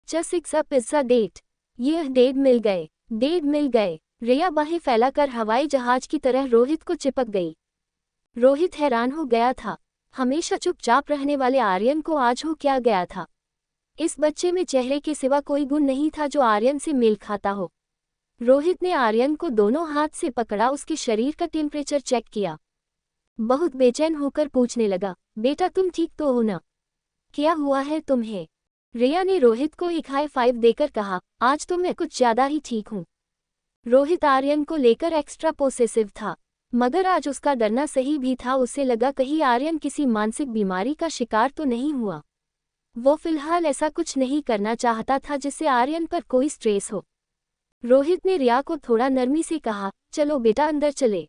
Just fix a pizza date. यह date मिल गए। रिया बाहें फैलाकर हवाई जहाज की तरह रोहित को चिपक गई। रोहित हैरान हो गया था। हमेशा चुपचाप रहने वाले आर्यन को आज हो क्या गया था। इस बच्चे में चेहरे के सिवा कोई गुण नहीं था जो आर्यन से मेल खाता हो। रोहित ने आर्यन को दोनों हाथ से पकड़ा, उसके शरीर का टेम्परेचर चेक किया। बहुत बेचैन होकर पूछने लगा, बेटा तुम ठीक तो हो ना? क्या हुआ है तुम्हें? रिया ने रोहित को एक हाई फाइव देकर कहा, आज तो मैं कुछ ज्यादा ही ठीक हूँ। रोहित आर्यन को लेकर एक्स्ट्रा पोसेसिव था, मगर आज उसका डरना सही भी था। उसे लगा कहीं आर्यन किसी मानसिक बीमारी का शिकार तो नहीं हुआ। वो फिलहाल ऐसा कुछ नहीं करना चाहता था जिससे आर्यन पर कोई स्ट्रेस हो। रोहित ने रिया को थोड़ा नरमी से कहा, चलो बेटा अंदर चले,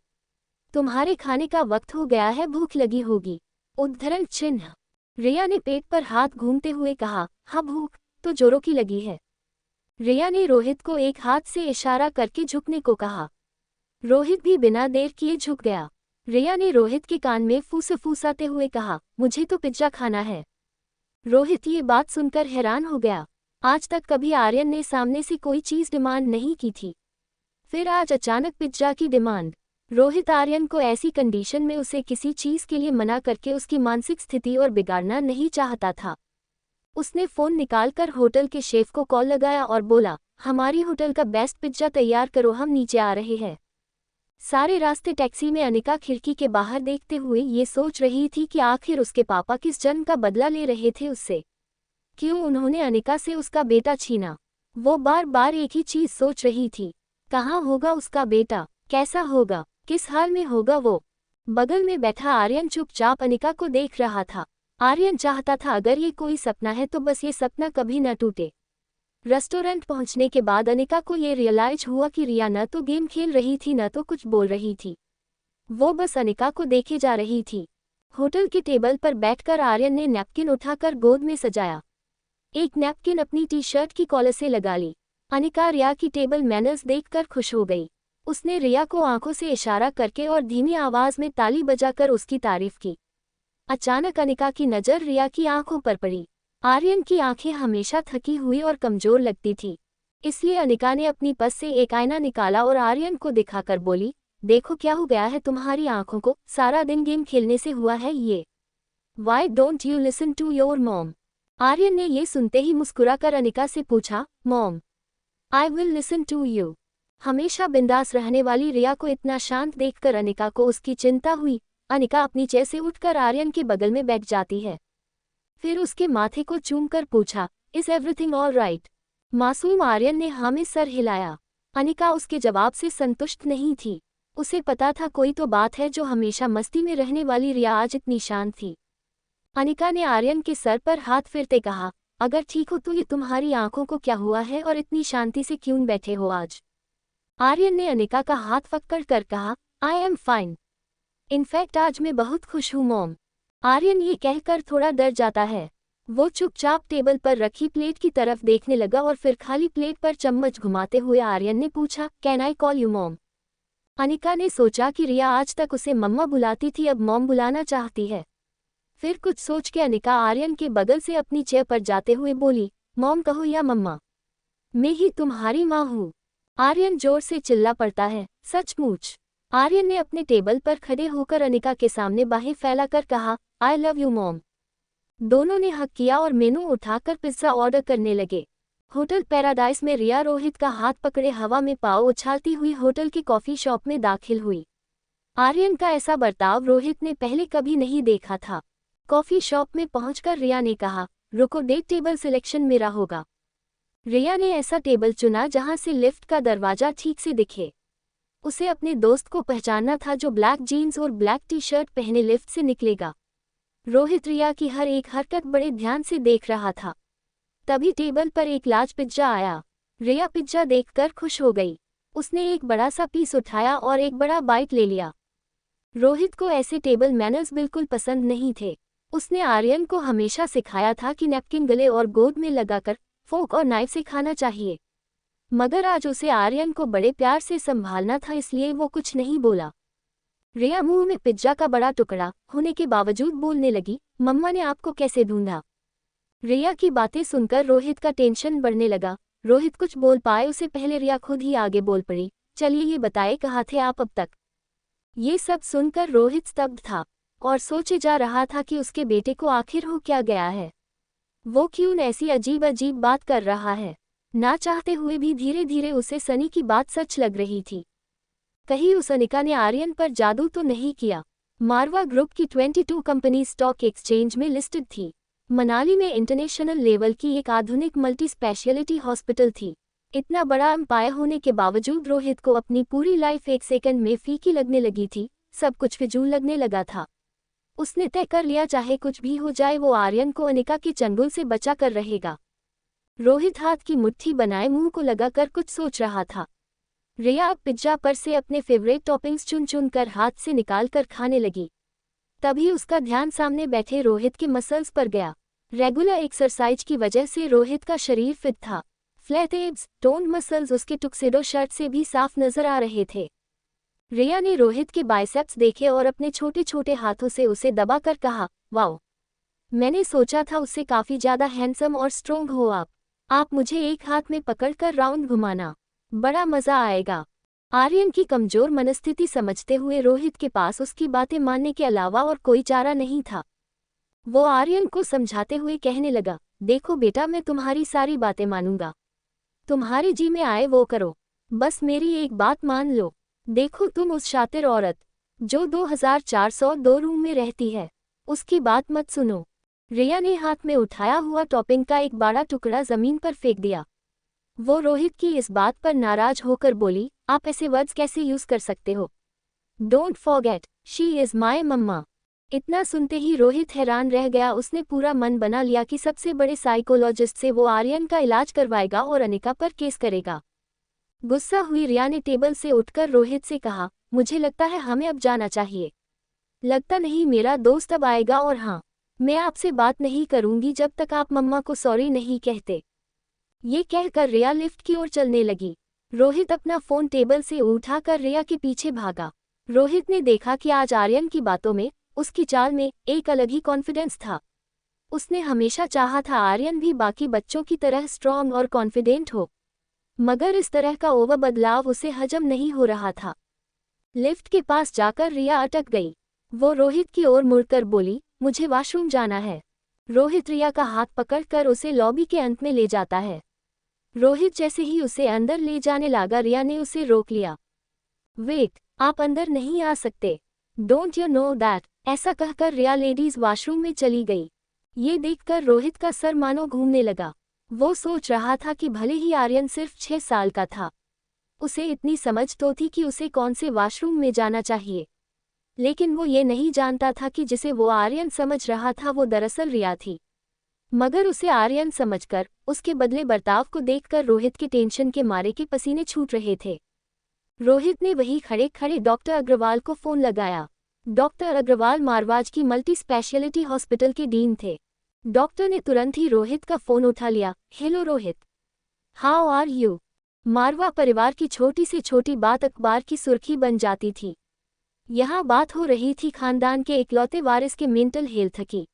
तुम्हारे खाने का वक्त हो गया है, भूख लगी होगी। उद्धरण चिन्ह। रिया ने पेट पर हाथ घूमते हुए कहा, हाँ भूख तो जोरों की लगी है। रिया ने रोहित को एक हाथ से इशारा करके झुकने को कहा। रोहित भी बिना देर किए झुक गया। रिया ने रोहित के कान में फूसफूसाते हुए कहा, मुझे तो पिज्जा खाना है। रोहित ये बात सुनकर हैरान हो गया। आज तक कभी आर्यन ने सामने से कोई चीज़ डिमांड नहीं की थी, फिर आज अचानक पिज्जा की डिमांड। रोहित आर्यन को ऐसी कंडीशन में उसे किसी चीज़ के लिए मना करके उसकी मानसिक स्थिति और बिगाड़ना नहीं चाहता था। उसने फ़ोन निकालकर होटल के शेफ को कॉल लगाया और बोला, हमारी होटल का बेस्ट पिज्जा तैयार करो, हम नीचे आ रहे हैं। सारे रास्ते टैक्सी में अनिका खिड़की के बाहर देखते हुए ये सोच रही थी कि आखिर उसके पापा किस जन्म का बदला ले रहे थे उससे। क्यों उन्होंने अनिका से उसका बेटा छीना? वो बार बार एक ही चीज़ सोच रही थी, कहाँ होगा उसका बेटा, कैसा होगा, किस हाल में होगा वो। बगल में बैठा आर्यन चुपचाप अनिका को देख रहा था। आर्यन चाहता था अगर ये कोई सपना है तो बस ये सपना कभी न टूटे। रेस्टोरेंट पहुंचने के बाद अनिका को ये रियलाइज हुआ कि रिया न तो गेम खेल रही थी न तो कुछ बोल रही थी, वो बस अनिका को देखे जा रही थी। होटल के टेबल पर बैठकर आर्यन ने नैपकिन उठाकर गोद में सजाया। एक नैपकिन अपनी टी शर्ट की कॉलर से लगा ली। अनिका रिया की टेबल मैनर्स देखकर खुश हो गई। उसने रिया को आंखों से इशारा करके और धीमी आवाज में ताली बजाकर उसकी तारीफ की। अचानक अनिका की नज़र रिया की आंखों पर पड़ी। आर्यन की आंखें हमेशा थकी हुई और कमजोर लगती थी, इसलिए अनिका ने अपनी पर्स से एक आईना निकाला और आर्यन को दिखाकर बोली, देखो क्या हो गया है तुम्हारी आंखों को, सारा दिन गेम खेलने से हुआ है ये। Why don't you listen to your mom? Aryan ने ये सुनते ही मुस्कुराकर अनिका से पूछा, mom I will listen to you. हमेशा बिंदास रहने वाली रिया को इतना शांत देखकर अनिका को उसकी चिंता हुई। अनिका अपनी चेयर से उठकर आर्यन के बगल में बैठ जाती है, फिर उसके माथे को चूमकर पूछा, इज एवरीथिंग ऑल राइट? मासूम आर्यन ने हाँ में सर हिलाया। अनिका उसके जवाब से संतुष्ट नहीं थी। उसे पता था कोई तो बात है जो हमेशा मस्ती में रहने वाली रिया आज इतनी शांत थी। अनिका ने आर्यन के सर पर हाथ फेरते कहा, अगर ठीक हो तो ये तुम्हारी आंखों को क्या हुआ है और इतनी शांति से क्यों बैठे हो आज? आर्यन ने अनिका का हाथ पकड़ कर कहा, आई एम फाइन, इनफैक्ट आज मैं बहुत खुश हूँ मॉम। आर्यन ये कहकर थोड़ा डर जाता है। वो चुपचाप टेबल पर रखी प्लेट की तरफ देखने लगा और फिर खाली प्लेट पर चम्मच घुमाते हुए आर्यन ने पूछा, can I call you mom? Anika ने सोचा कि रिया आज तक उसे मम्मा बुलाती थी, अब मॉम बुलाना चाहती है। फिर कुछ सोच के अनिका आर्यन के बगल से अपनी चेयर पर जाते हुए बोली, मॉम कहो या मम्मा, मैं ही तुम्हारी माँ हूँ। आर्यन जोर से चिल्ला पड़ता है, सचमुच? आर्यन ने अपने टेबल पर खड़े होकर अनिका के सामने बाहें फैलाकर कहा, आई लव यू मॉम। दोनों ने हक किया और मेनू उठाकर पिज्जा ऑर्डर करने लगे। होटल पैराडाइज में रिया रोहित का हाथ पकड़े हवा में पाँव उछालती हुई होटल की कॉफी शॉप में दाखिल हुई। आर्यन का ऐसा बर्ताव रोहित ने पहले कभी नहीं देखा था। कॉफी शॉप में पहुंचकर रिया ने कहा, रुको, डेट टेबल सिलेक्शन मेरा होगा। रिया ने ऐसा टेबल चुना जहां से लिफ्ट का दरवाजा ठीक से दिखे। उसे अपने दोस्त को पहचानना था जो ब्लैक जीन्स और ब्लैक टी शर्ट पहने लिफ्ट से निकलेगा। रोहित रिया की हर एक हरकत बड़े ध्यान से देख रहा था। तभी टेबल पर एक लार्ज पिज्जा आया। रिया पिज्जा देखकर खुश हो गई। उसने एक बड़ा सा पीस उठाया और एक बड़ा बाइट ले लिया। रोहित को ऐसे टेबल मैनर्स बिल्कुल पसंद नहीं थे। उसने आर्यन को हमेशा सिखाया था कि नैपकिन गले और गोद में लगाकर फोक और नाइफ से खाना चाहिए, मगर आज उसे आर्यन को बड़े प्यार से संभालना था, इसलिए वो कुछ नहीं बोला। रिया मुंह में पिज्जा का बड़ा टुकड़ा होने के बावजूद बोलने लगी, मम्मा ने आपको कैसे ढूंढा? रिया की बातें सुनकर रोहित का टेंशन बढ़ने लगा। रोहित कुछ बोल पाए उसे पहले रिया खुद ही आगे बोल पड़ी। चलिए ये बताए कहाँ थे आप अब तक। ये सब सुनकर रोहित स्तब्ध था और सोचे जा रहा था कि उसके बेटे को आखिर हो क्या गया है। वो क्यों ऐसी अजीब अजीब बात कर रहा है। ना चाहते हुए भी धीरे धीरे उसे सनी की बात सच लग रही थी। कहीं उस अनिका ने आर्यन पर जादू तो नहीं किया। मारवा ग्रुप की 22 कंपनी स्टॉक एक्सचेंज में लिस्टेड थी। मनाली में इंटरनेशनल लेवल की एक आधुनिक मल्टी स्पेशलिटी हॉस्पिटल थी। इतना बड़ा एम्पायर होने के बावजूद रोहित को अपनी पूरी लाइफ एक सेकंड में फीकी लगने लगी थी। सब कुछ फिजूल लगने लगा था। उसने तय कर लिया चाहे कुछ भी हो जाए वो आर्यन को अनिका के चंगुल से बचा कर रहेगा। रोहित हाथ की मुट्ठी बनाए मुंह को लगाकर कुछ सोच रहा था। रिया अब पिज्जा पर से अपने फेवरेट टॉपिंग्स चुन चुन कर हाथ से निकाल कर खाने लगी। तभी उसका ध्यान सामने बैठे रोहित के मसल्स पर गया। रेगुलर एक्सरसाइज की वजह से रोहित का शरीर फिट था। फ्लैट एब्स, टोन्ड मसल्स उसके टुक्सेडो शर्ट से भी साफ नजर आ रहे थे। रिया ने रोहित के बाइसेप्स देखे और अपने छोटे छोटे हाथों से उसे दबाकर कहा, वाओ, मैंने सोचा था उससे काफी ज्यादा हैंडसम और स्ट्रोंग हो आप मुझे एक हाथ में पकड़कर राउंड घुमाना, बड़ा मजा आएगा। आर्यन की कमजोर मनस्थिति समझते हुए रोहित के पास उसकी बातें मानने के अलावा और कोई चारा नहीं था। वो आर्यन को समझाते हुए कहने लगा, देखो बेटा, मैं तुम्हारी सारी बातें मानूंगा। तुम्हारे जी में आए वो करो, बस मेरी एक बात मान लो। देखो, तुम उस शातिर औरत जो 2402 रूम में रहती है, उसकी बात मत सुनो। रिया ने हाथ में उठाया हुआ टॉपिंग का एक बड़ा टुकड़ा जमीन पर फेंक दिया। वो रोहित की इस बात पर नाराज होकर बोली, आप ऐसे वर्ड्स कैसे यूज कर सकते हो? Don't forget, she is my mamma. इतना सुनते ही रोहित हैरान रह गया। उसने पूरा मन बना लिया कि सबसे बड़े साइकोलॉजिस्ट से वो आर्यन का इलाज करवाएगा और अनिका पर केस करेगा। गुस्सा हुई रिया ने टेबल से उठकर रोहित से कहा, मुझे लगता है हमें अब जाना चाहिए। लगता नहीं मेरा दोस्त अब आएगा, और हाँ, मैं आपसे बात नहीं करूंगी जब तक आप मम्मा को सॉरी नहीं कहते। ये कहकर रिया लिफ्ट की ओर चलने लगी। रोहित अपना फोन टेबल से उठाकर रिया के पीछे भागा। रोहित ने देखा कि आज आर्यन की बातों में, उसकी चाल में एक अलग ही कॉन्फिडेंस था। उसने हमेशा चाहा था आर्यन भी बाकी बच्चों की तरह स्ट्रॉन्ग और कॉन्फिडेंट हो, मगर इस तरह का ओवर बदलाव उसे हजम नहीं हो रहा था। लिफ्ट के पास जाकर रिया अटक गई। वो रोहित की ओर मुड़कर बोली, मुझे वॉशरूम जाना है। रोहित रिया का हाथ पकड़कर उसे लॉबी के अंत में ले जाता है। रोहित जैसे ही उसे अंदर ले जाने लगा, रिया ने उसे रोक लिया। वेट, आप अंदर नहीं आ सकते। Don't you know that? ऐसा कहकर रिया लेडीज वॉशरूम में चली गई। ये देखकर रोहित का सर मानो घूमने लगा। वो सोच रहा था कि भले ही आर्यन सिर्फ 6 साल का था, उसे इतनी समझ तो थी कि उसे कौन से वॉशरूम में जाना चाहिए, लेकिन वो ये नहीं जानता था कि जिसे वो आर्यन समझ रहा था वो दरअसल रिया थी। मगर उसे आर्यन समझकर, उसके बदले बर्ताव को देखकर रोहित के टेंशन के मारे के पसीने छूट रहे थे। रोहित ने वहीं खड़े खड़े डॉक्टर अग्रवाल को फोन लगाया। डॉक्टर अग्रवाल मारवाज की मल्टी स्पेशलिटी हॉस्पिटल के डीन थे। डॉक्टर ने तुरंत ही रोहित का फोन उठा लिया। Hello Rohit, how are you? Marwah परिवार की छोटी से छोटी बात अखबार की सुर्खी बन जाती थी। यहाँ बात हो रही थी खानदान के इकलौते वारिस के मेंटल हेल्थ की।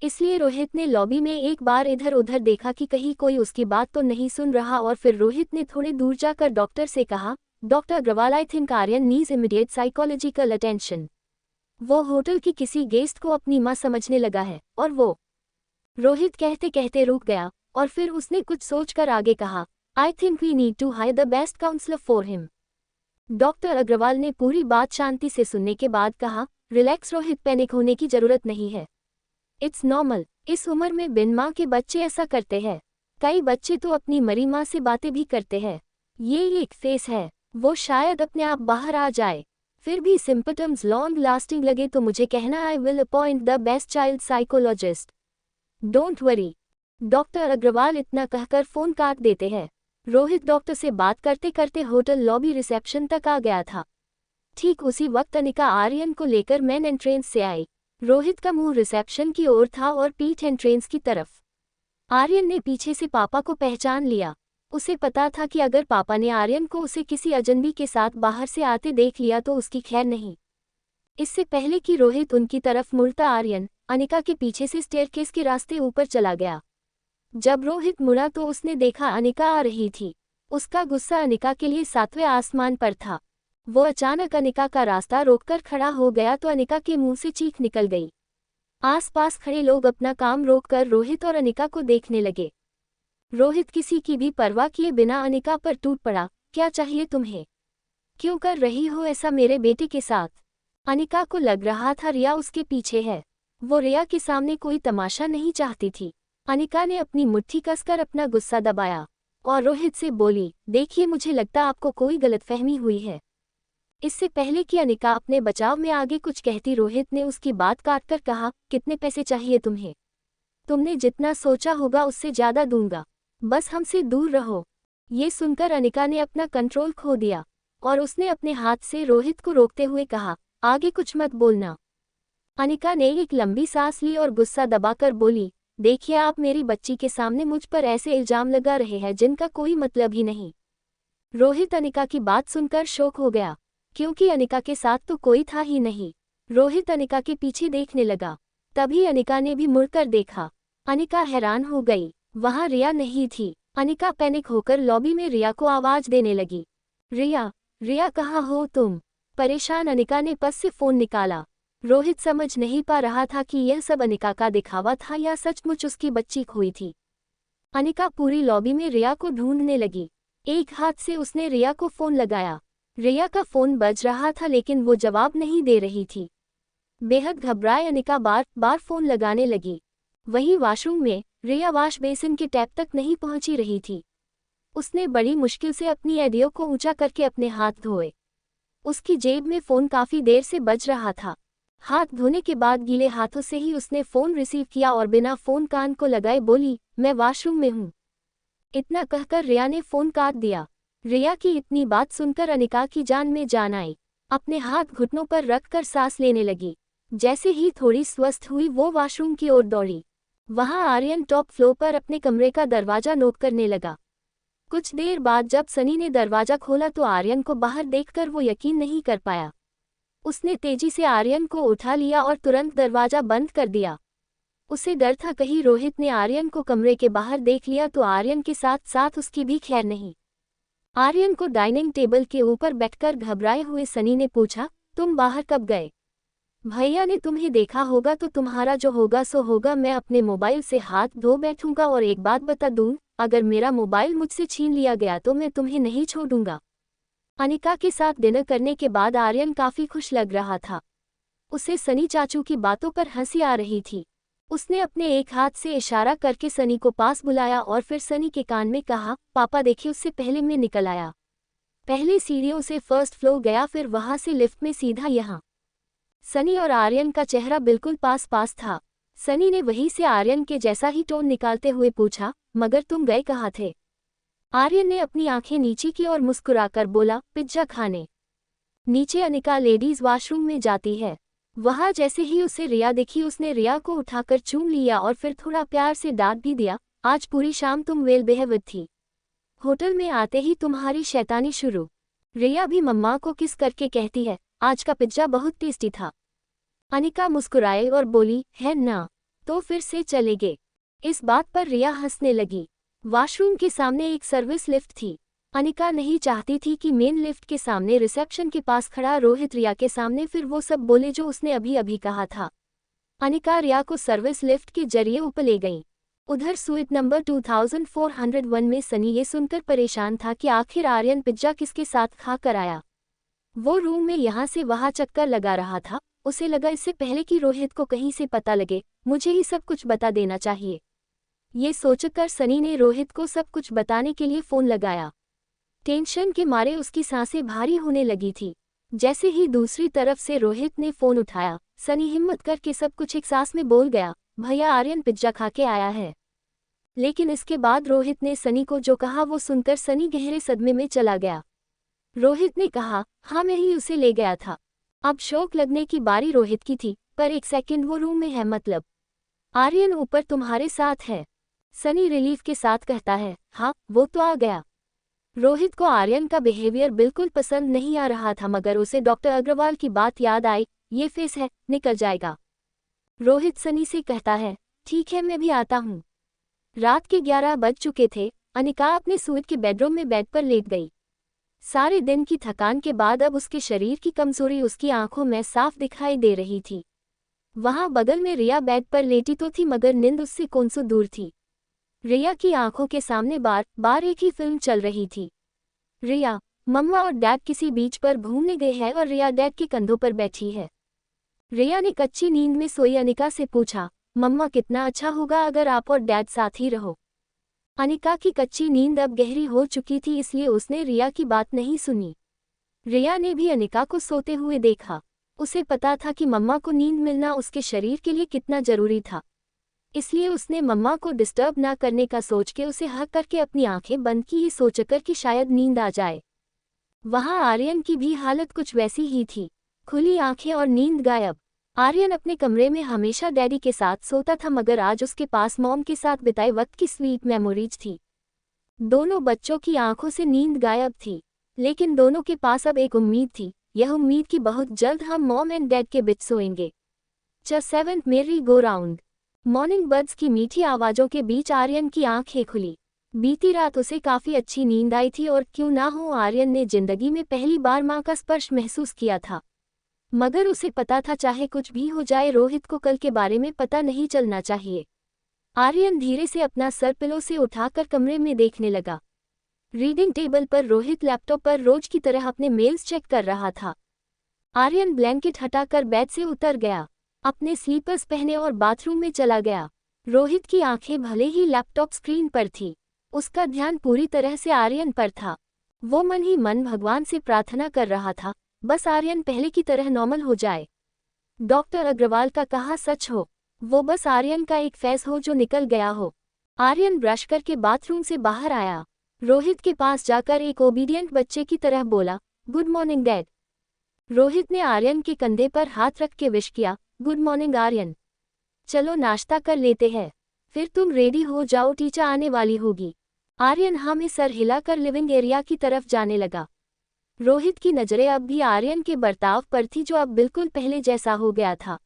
इसलिए रोहित ने लॉबी में एक बार इधर उधर देखा कि कहीं कोई उसकी बात तो नहीं सुन रहा, और फिर रोहित ने थोड़े दूर जाकर डॉक्टर से कहा, doctor Agarwal, I think Aryan needs immediate psychological attention. वो होटल की किसी गेस्ट को अपनी माँ समझने लगा है, और वो। रोहित कहते कहते रुक गया और फिर उसने कुछ सोचकर आगे कहा, I think we need to hire the best counsellor for him. Doctor Agarwal ने पूरी बात शांति से सुनने के बाद कहा, रिलैक्स रोहित, पैनिक होने की जरूरत नहीं है। It's normal. इस उम्र में बिन माँ के बच्चे ऐसा करते हैं। कई बच्चे तो अपनी मरी माँ से बातें भी करते हैं। ये एक फेस है, वो शायद अपने आप बाहर आ जाए। फिर भी सिम्पटम्स लॉन्ग लास्टिंग लगे तो मुझे कहना, I will appoint the best child psychologist. Don't worry. Doctor Agarwal इतना कहकर फोन काट देते हैं। रोहित डॉक्टर से बात करते करते होटल लॉबी रिसेप्शन तक आ गया था। ठीक उसी वक्त अनिका आर्यन को लेकर मेन एंट्रेंस से आई। रोहित का मुंह रिसेप्शन की ओर था और पीठ एंट्रेंस की तरफ। आर्यन ने पीछे से पापा को पहचान लिया। उसे पता था कि अगर पापा ने आर्यन को उसे किसी अजनबी के साथ बाहर से आते देख लिया तो उसकी खैर नहीं। इससे पहले कि रोहित उनकी तरफ मुड़ता, आर्यन अनिका के पीछे से स्टेयरकेस के रास्ते ऊपर चला गया। जब रोहित मुड़ा तो उसने देखा अनिका आ रही थी। उसका गुस्सा अनिका के लिए 7वें आसमान पर था। वो अचानक अनिका का रास्ता रोककर खड़ा हो गया तो अनिका के मुंह से चीख निकल गई। आसपास खड़े लोग अपना काम रोककर रोहित और अनिका को देखने लगे। रोहित किसी की भी परवाह किए बिना अनिका पर टूट पड़ा। क्या चाहिए तुम्हें? क्यों कर रही हो ऐसा मेरे बेटे के साथ? अनिका को लग रहा था रिया उसके पीछे है। वो रिया के सामने कोई तमाशा नहीं चाहती थी। अनिका ने अपनी मुट्ठी कसकर अपना गुस्सा दबाया और रोहित से बोली, देखिए मुझे लगता आपको कोई गलतफहमी हुई है। इससे पहले कि अनिका अपने बचाव में आगे कुछ कहती रोहित ने उसकी बात काटकर कहा, कितने पैसे चाहिए तुम्हें? तुमने जितना सोचा होगा उससे ज्यादा दूंगा, बस हमसे दूर रहो। ये सुनकर अनिका ने अपना कंट्रोल खो दिया और उसने अपने हाथ से रोहित को रोकते हुए कहा, आगे कुछ मत बोलना। अनिका ने एक लंबी सांस ली और गुस्सा दबाकर बोली, देखिए आप मेरी बच्ची के सामने मुझ पर ऐसे इल्जाम लगा रहे हैं जिनका कोई मतलब ही नहीं। रोहित अनिका की बात सुनकर शॉक हो गया, क्योंकि अनिका के साथ तो कोई था ही नहीं। रोहित अनिका के पीछे देखने लगा। तभी अनिका ने भी मुड़कर देखा। अनिका हैरान हो गई, वहां रिया नहीं थी। अनिका पैनिक होकर लॉबी में रिया को आवाज देने लगी, रिया, रिया कहाँ हो तुम? परेशान अनिका ने पर्स से फोन निकाला। रोहित समझ नहीं पा रहा था कि यह सब अनिका का दिखावा था या सचमुच उसकी बच्ची खोई थी। अनिका पूरी लॉबी में रिया को ढूंढने लगी। एक हाथ से उसने रिया को फोन लगाया। रिया का फोन बज रहा था लेकिन वो जवाब नहीं दे रही थी। बेहद घबराए अनिका बार बार फोन लगाने लगी। वहीं वॉशरूम में रिया वॉश बेसिन के टैप तक नहीं पहुंची रही थी। उसने बड़ी मुश्किल से अपनी एडियो को ऊंचा करके अपने हाथ धोए। उसकी जेब में फोन काफी देर से बज रहा था। हाथ धोने के बाद गीले हाथों से ही उसने फोन रिसीव किया और बिना फोन कान को लगाए बोली, मैं वॉशरूम में हूँ। इतना कहकर रिया ने फोन काट दिया। रिया की इतनी बात सुनकर अनिका की जान में जान आई। अपने हाथ घुटनों पर रखकर सांस लेने लगी। जैसे ही थोड़ी स्वस्थ हुई वो वॉशरूम की ओर दौड़ी। वहां आर्यन टॉप फ्लोर पर अपने कमरे का दरवाजा नोक करने लगा। कुछ देर बाद जब सनी ने दरवाजा खोला तो आर्यन को बाहर देखकर वो यकीन नहीं कर पाया। उसने तेजी से आर्यन को उठा लिया और तुरंत दरवाजा बंद कर दिया। उसे डर था कहीं रोहित ने आर्यन को कमरे के बाहर देख लिया तो आर्यन के साथ साथ उसकी भी खैर नहीं। आर्यन को डाइनिंग टेबल के ऊपर बैठकर घबराए हुए सनी ने पूछा, तुम बाहर कब गए? भैया ने तुम्हें देखा होगा तो तुम्हारा जो होगा सो होगा। मैं अपने मोबाइल से हाथ धो बैठूंगा और एक बात बता दूं, अगर मेरा मोबाइल मुझसे छीन लिया गया तो मैं तुम्हें नहीं छोड़ूंगा। अनिका के साथ डिनर करने के बाद आर्यन काफी खुश लग रहा था। उसे सनी चाचू की बातों पर हंसी आ रही थी। उसने अपने एक हाथ से इशारा करके सनी को पास बुलाया और फिर सनी के कान में कहा, पापा देखिए उससे पहले मैं निकल आया। पहले सीढ़ियों से फर्स्ट फ्लोर गया फिर वहां से लिफ्ट में सीधा यहाँ। सनी और आर्यन का चेहरा बिल्कुल पास पास था। सनी ने वहीं से आर्यन के जैसा ही टोन निकालते हुए पूछा, मगर तुम गए कहाँ थे? आर्यन ने अपनी आंखें नीचे की और मुस्कुराकर बोला, पिज्जा खाने। नीचे अनिका लेडीज वॉशरूम में जाती है। वहां जैसे ही उसे रिया दिखी उसने रिया को उठाकर चूम लिया और फिर थोड़ा प्यार से डांट भी दिया, आज पूरी शाम तुम वेल बिहेव्ड थी। होटल में आते ही तुम्हारी शैतानी शुरू। रिया भी मम्मा को किस करके कहती है, आज का पिज्जा बहुत टेस्टी था। अनिका मुस्कुराए और बोली, है ना, तो फिर से चलेंगे। इस बात पर रिया हंसने लगी। वॉशरूम के सामने एक सर्विस लिफ्ट थी। अनिका नहीं चाहती थी कि मेन लिफ्ट के सामने रिसेप्शन के पास खड़ा रोहित रिया के सामने फिर वो सब बोले जो उसने अभी अभी कहा था। अनिका रिया को सर्विस लिफ्ट के जरिए ऊपर ले गई। उधर स्वीट नंबर 2401 में सनी ये सुनकर परेशान था कि आखिर आर्यन पिज्जा किसके साथ खा कर आया। वो रूम में यहाँ से वहाँ चक्कर लगा रहा था। उसे लगा इससे पहले कि रोहित को कहीं से पता लगे मुझे ही सब कुछ बता देना चाहिए। ये सोचकर सनी ने रोहित को सब कुछ बताने के लिए फोन लगाया। टेंशन के मारे उसकी सांसें भारी होने लगी थी। जैसे ही दूसरी तरफ से रोहित ने फोन उठाया, सनी हिम्मत करके सब कुछ एक सांस में बोल गया, भैया आर्यन पिज्जा खा के आया है। लेकिन इसके बाद रोहित ने सनी को जो कहा वो सुनकर सनी गहरे सदमे में चला गया। रोहित ने कहा, हाँ मैं ही उसे ले गया था। अब शौक लगने की बारी रोहित की थी, पर एक सेकंड वो रूम में है मतलब आर्यन ऊपर तुम्हारे साथ है। सनी रिलीफ के साथ कहता है, हाँ वो तो आ गया। रोहित को आर्यन का बिहेवियर बिल्कुल पसंद नहीं आ रहा था मगर उसे डॉक्टर अग्रवाल की बात याद आई, ये फेस है, निकल जाएगा। रोहित सनी से कहता है, ठीक है मैं भी आता हूँ। रात के 11 बज चुके थे। अनिका अपने सूट के बेडरूम में बेड पर लेट गई। सारे दिन की थकान के बाद अब उसके शरीर की कमजोरी उसकी आंखों में साफ दिखाई दे रही थी। वहां बगल में रिया बेड पर लेटी तो थी, मगर नींद उससे कोसों दूर थी। रिया की आंखों के सामने बार बार एक ही फिल्म चल रही थी। रिया, मम्मा और डैड किसी बीच पर घूमने गए हैं और रिया डैड के कंधों पर बैठी है। रिया ने कच्ची नींद में सोई अनिका से पूछा, मम्मा कितना अच्छा होगा अगर आप और डैड साथ ही रहो। अनिका की कच्ची नींद अब गहरी हो चुकी थी, इसलिए उसने रिया की बात नहीं सुनी। रिया ने भी अनिका को सोते हुए देखा। उसे पता था कि मम्मा को नींद मिलना उसके शरीर के लिए कितना जरूरी था, इसलिए उसने मम्मा को डिस्टर्ब ना करने का सोच के उसे हक करके अपनी आंखें बंद की, ये सोचकर कि शायद नींद आ जाए। वहां आर्यन की भी हालत कुछ वैसी ही थी, खुली आंखें और नींद गायब। आर्यन अपने कमरे में हमेशा डैडी के साथ सोता था, मगर आज उसके पास मॉम के साथ बिताए वक्त की स्वीट मेमोरीज थी। दोनों बच्चों की आंखों से नींद गायब थी, लेकिन दोनों के पास अब एक उम्मीद थी, यह उम्मीद कि बहुत जल्द हम मॉम एंड डैड के बीच सोएंगे। च 7 मेरी गो राउंड। मॉर्निंग बर्ड्स की मीठी आवाज़ों के बीच आर्यन की आंखें खुली। बीती रात उसे काफ़ी अच्छी नींद आई थी, और क्यों ना हो, आर्यन ने जिंदगी में पहली बार माँ का स्पर्श महसूस किया था। मगर उसे पता था चाहे कुछ भी हो जाए, रोहित को कल के बारे में पता नहीं चलना चाहिए। आर्यन धीरे से अपना सर पिलो से उठाकर कमरे में देखने लगा। रीडिंग टेबल पर रोहित लैपटॉप पर रोज की तरह अपने मेल्स चेक कर रहा था। आर्यन ब्लैंकेट हटाकर बेड से उतर गया, अपने स्लीपर्स पहने और बाथरूम में चला गया। रोहित की आंखें भले ही लैपटॉप स्क्रीन पर थी, उसका ध्यान पूरी तरह से आर्यन पर था। वो मन ही मन भगवान से प्रार्थना कर रहा था, बस आर्यन पहले की तरह नॉर्मल हो जाए। डॉक्टर अग्रवाल का कहा सच हो, वो बस आर्यन का एक फेज हो जो निकल गया हो। आर्यन ब्रश करके बाथरूम से बाहर आया। रोहित के पास जाकर एक ओबीडियंट बच्चे की तरह बोला, गुड मॉर्निंग डैड। रोहित ने आर्यन के कंधे पर हाथ रख के विश किया, गुड मॉर्निंग आर्यन। चलो नाश्ता कर लेते हैं, फिर तुम रेडी हो जाओ, टीचर आने वाली होगी। आर्यन हाँ में सर हिलाकर लिविंग एरिया की तरफ जाने लगा। रोहित की नज़रें अब भी आर्यन के बर्ताव पर थी, जो अब बिल्कुल पहले जैसा हो गया था।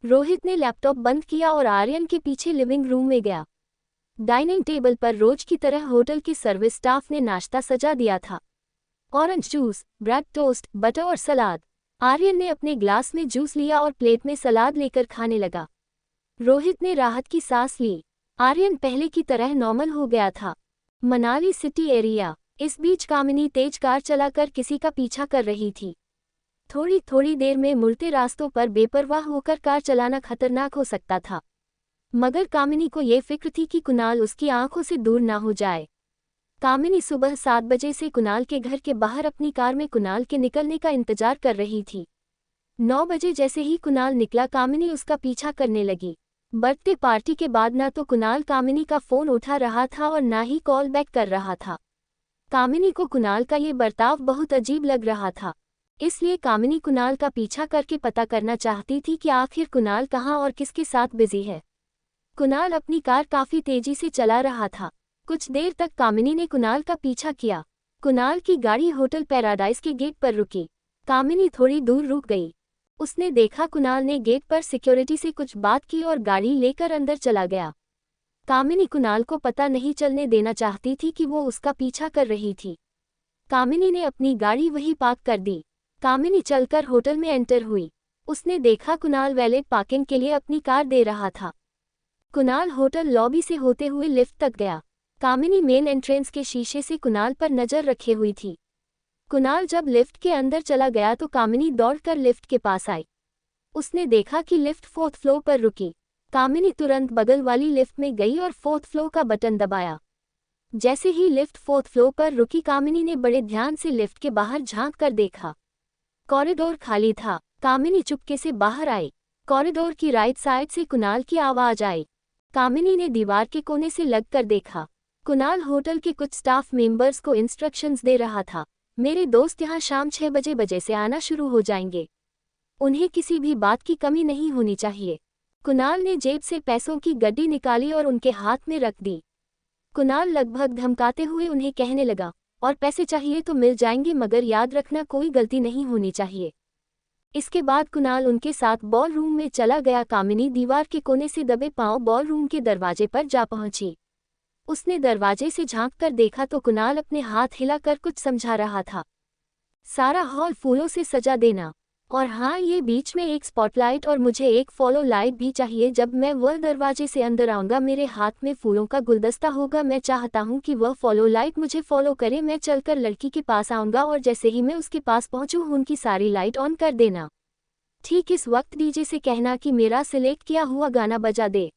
रोहित ने लैपटॉप बंद किया और आर्यन के पीछे लिविंग रूम में गया। डाइनिंग टेबल पर रोज की तरह होटल के सर्विस स्टाफ ने नाश्ता सजा दिया था। Orange juice, bread toast, butter और सलाद। आर्यन ने अपने ग्लास में जूस लिया और प्लेट में सलाद लेकर खाने लगा। रोहित ने राहत की सांस ली। आर्यन पहले की तरह नॉर्मल हो गया था। Manali city area. इस बीच कामिनी तेज कार चलाकर किसी का पीछा कर रही थी। थोड़ी थोड़ी देर में मुड़ते रास्तों पर बेपरवाह होकर कार चलाना खतरनाक हो सकता था, मगर कामिनी को ये फिक्र थी कि कुणाल उसकी आंखों से दूर ना हो जाए। कामिनी सुबह 7 बजे से कुणाल के घर के बाहर अपनी कार में कुणाल के निकलने का इंतजार कर रही थी। 9 बजे जैसे ही कुणाल निकला, कामिनी उसका पीछा करने लगी। बर्थडे पार्टी के बाद ना तो कुणाल कामिनी का फोन उठा रहा था और ना ही कॉल बैक कर रहा था। कामिनी को कुणाल का ये बर्ताव बहुत अजीब लग रहा था, इसलिए कामिनी कुणाल का पीछा करके पता करना चाहती थी कि आखिर कुणाल कहाँ और किसके साथ बिजी है। कुणाल अपनी कार काफी तेजी से चला रहा था। कुछ देर तक कामिनी ने कुणाल का पीछा किया। कुणाल की गाड़ी होटल पैराडाइज के गेट पर रुकी। कामिनी थोड़ी दूर रुक गई। उसने देखा कुणाल ने गेट पर सिक्योरिटी से कुछ बात की और गाड़ी लेकर अंदर चला गया। कामिनी कुणाल को पता नहीं चलने देना चाहती थी कि वो उसका पीछा कर रही थी। कामिनी ने अपनी गाड़ी वहीं पार्क कर दी। कामिनी चलकर होटल में एंटर हुई। उसने देखा कुणाल वैलेट पार्किंग के लिए अपनी कार दे रहा था। कुणाल होटल लॉबी से होते हुए लिफ्ट तक गया। कामिनी मेन एंट्रेंस के शीशे से कुणाल पर नजर रखे हुई थी। कुणाल जब लिफ्ट के अंदर चला गया तो कामिनी दौड़कर लिफ्ट के पास आई। उसने देखा कि लिफ्ट 4th फ्लोर पर रुकी। कामिनी तुरंत बगल वाली लिफ्ट में गई और 4th फ्लोर का बटन दबाया। जैसे ही लिफ्ट 4th फ्लोर पर रुकी, कामिनी ने बड़े ध्यान से लिफ्ट के बाहर झांक कर देखा। कॉरिडोर खाली था। कामिनी चुपके से बाहर आई। कॉरिडोर की राइट साइड से कुणाल की आवाज आई। कामिनी ने दीवार के कोने से लगकर देखा। कुणाल होटल के कुछ स्टाफ मेंबर्स को इंस्ट्रक्शंस दे रहा था, मेरे दोस्त यहाँ शाम 6 बजे से आना शुरू हो जाएंगे। उन्हें किसी भी बात की कमी नहीं होनी चाहिए। कुणाल ने जेब से पैसों की गड्डी निकाली और उनके हाथ में रख दी। कुणाल लगभग धमकाते हुए उन्हें कहने लगा, और पैसे चाहिए तो मिल जाएंगे, मगर याद रखना कोई गलती नहीं होनी चाहिए। इसके बाद कुणाल उनके साथ बॉल रूम में चला गया। कामिनी दीवार के कोने से दबे पांव बॉल रूम के दरवाजे पर जा पहुंची। उसने दरवाजे से झांककर देखा तो कुणाल अपने हाथ हिलाकर कुछ समझा रहा था। सारा हॉल फूलों से सजा देना, और हाँ, ये बीच में एक स्पॉटलाइट और मुझे एक फॉलो लाइट भी चाहिए। जब मैं वह दरवाजे से अंदर आऊंगा मेरे हाथ में फूलों का गुलदस्ता होगा। मैं चाहता हूँ कि वह फॉलो लाइट मुझे फॉलो करे। मैं चलकर लड़की के पास आऊंगा और जैसे ही मैं उसके पास पहुंचूं उनकी सारी लाइट ऑन कर देना। ठीक इस वक्त डीजे से कहना कि मेरा सिलेक्ट किया हुआ गाना बजा दे।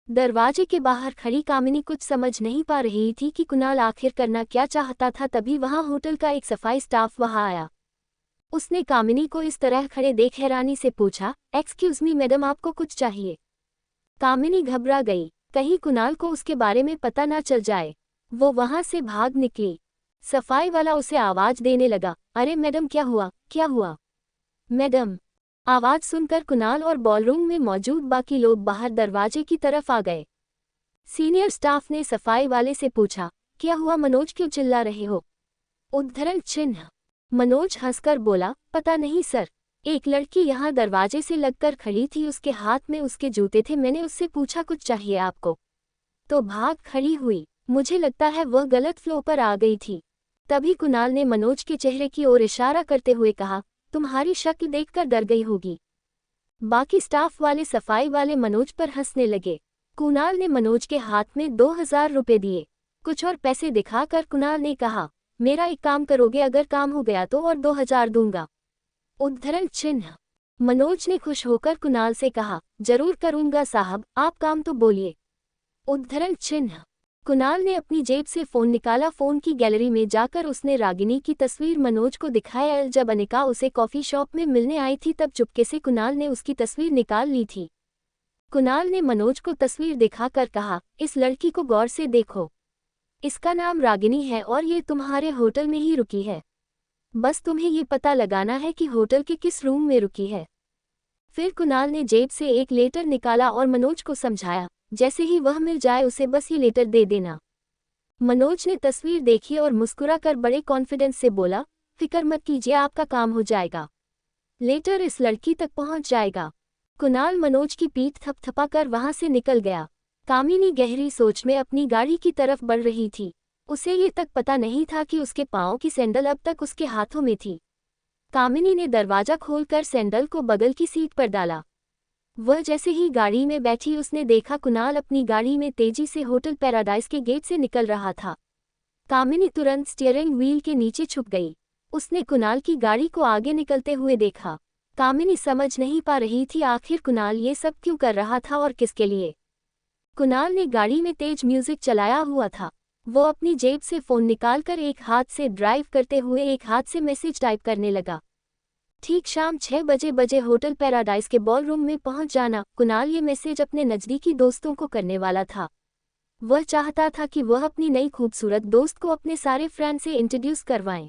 दरवाजे के बाहर खड़ी कामिनी कुछ समझ नहीं पा रही थी कि कुणाल आखिर करना क्या चाहता था। तभी वहां होटल का एक सफाई स्टाफ वहां आया। उसने कामिनी को इस तरह खड़े देख हैरानी से पूछा, एक्सक्यूज मी मैडम, आपको कुछ चाहिए? कामिनी घबरा गई, कहीं कुणाल को उसके बारे में पता ना चल जाए। वो वहां से भाग निकली। सफाई वाला उसे आवाज देने लगा, अरे मैडम क्या हुआ, क्या हुआ? मैडम। आवाज सुनकर कुणाल और बॉलरूम में मौजूद बाकी लोग बाहर दरवाजे की तरफ आ गए। सीनियर स्टाफ ने सफाई वाले से पूछा, क्या हुआ मनोज, क्यों चिल्ला रहे हो? उद्धरण चिन्ह। मनोज हंसकर बोला, पता नहीं सर, एक लड़की यहाँ दरवाजे से लगकर खड़ी थी, उसके हाथ में उसके जूते थे, मैंने उससे पूछा कुछ चाहिए आपको, तो भाग खड़ी हुई। मुझे लगता है वह गलत फ्लो पर आ गई थी। तभी कुणाल ने मनोज के चेहरे की ओर इशारा करते हुए कहा, तुम्हारी शक्ल देखकर डर गई होगी। बाकी स्टाफ वाले सफाई वाले मनोज पर हंसने लगे। कुणाल ने मनोज के हाथ में 2000 रुपए दिए। कुछ और पैसे दिखाकर कुणाल ने कहा, मेरा एक काम करोगे, अगर काम हो गया तो और 2000 दूंगा। उद्धरण चिन्ह। मनोज ने खुश होकर कुणाल से कहा, जरूर करूंगा साहब, आप काम तो बोलिए। उद्धरण चिन्ह। कुणाल ने अपनी जेब से फोन निकाला। फोन की गैलरी में जाकर उसने रागिनी की तस्वीर मनोज को दिखाया। जब अनिका उसे कॉफी शॉप में मिलने आई थी तब चुपके से कुणाल ने उसकी तस्वीर निकाल ली थी। कुणाल ने मनोज को तस्वीर दिखाकर कहा, इस लड़की को गौर से देखो, इसका नाम रागिनी है और ये तुम्हारे होटल में ही रुकी है। बस तुम्हें ये पता लगाना है कि होटल के किस रूम में रुकी है। फिर कुणाल ने जेब से एक लेटर निकाला और मनोज को समझाया, जैसे ही वह मिल जाए उसे बस ये लेटर दे देना। मनोज ने तस्वीर देखी और मुस्कुराकर बड़े कॉन्फिडेंस से बोला, फिक्र मत कीजिए, आपका काम हो जाएगा, लेटर इस लड़की तक पहुंच जाएगा। कुणाल मनोज की पीठ थपथपाकर वहां से निकल गया। कामिनी गहरी सोच में अपनी गाड़ी की तरफ बढ़ रही थी। उसे ये तक पता नहीं था कि उसके पाँव की सैंडल अब तक उसके हाथों में थी। कामिनी ने दरवाजा खोलकर सैंडल को बगल की सीट पर डाला। वह जैसे ही गाड़ी में बैठी उसने देखा कुणाल अपनी गाड़ी में तेजी से होटल पैराडाइज के गेट से निकल रहा था। कामिनी तुरंत स्टीयरिंग व्हील के नीचे छुप गई। उसने कुणाल की गाड़ी को आगे निकलते हुए देखा। कामिनी समझ नहीं पा रही थी आखिर कुणाल ये सब क्यों कर रहा था और किसके लिए। कुणाल ने गाड़ी में तेज म्यूजिक चलाया हुआ था। वो अपनी जेब से फोन निकालकर एक हाथ से ड्राइव करते हुए एक हाथ से मैसेज टाइप करने लगा। ठीक शाम 6 बजे होटल पैराडाइज के बॉलरूम में पहुंच जाना। कुणाल ये मैसेज अपने नज़दीकी दोस्तों को करने वाला था। वह चाहता था कि वह अपनी नई खूबसूरत दोस्त को अपने सारे फ्रेंड से इंट्रोड्यूस करवाएं।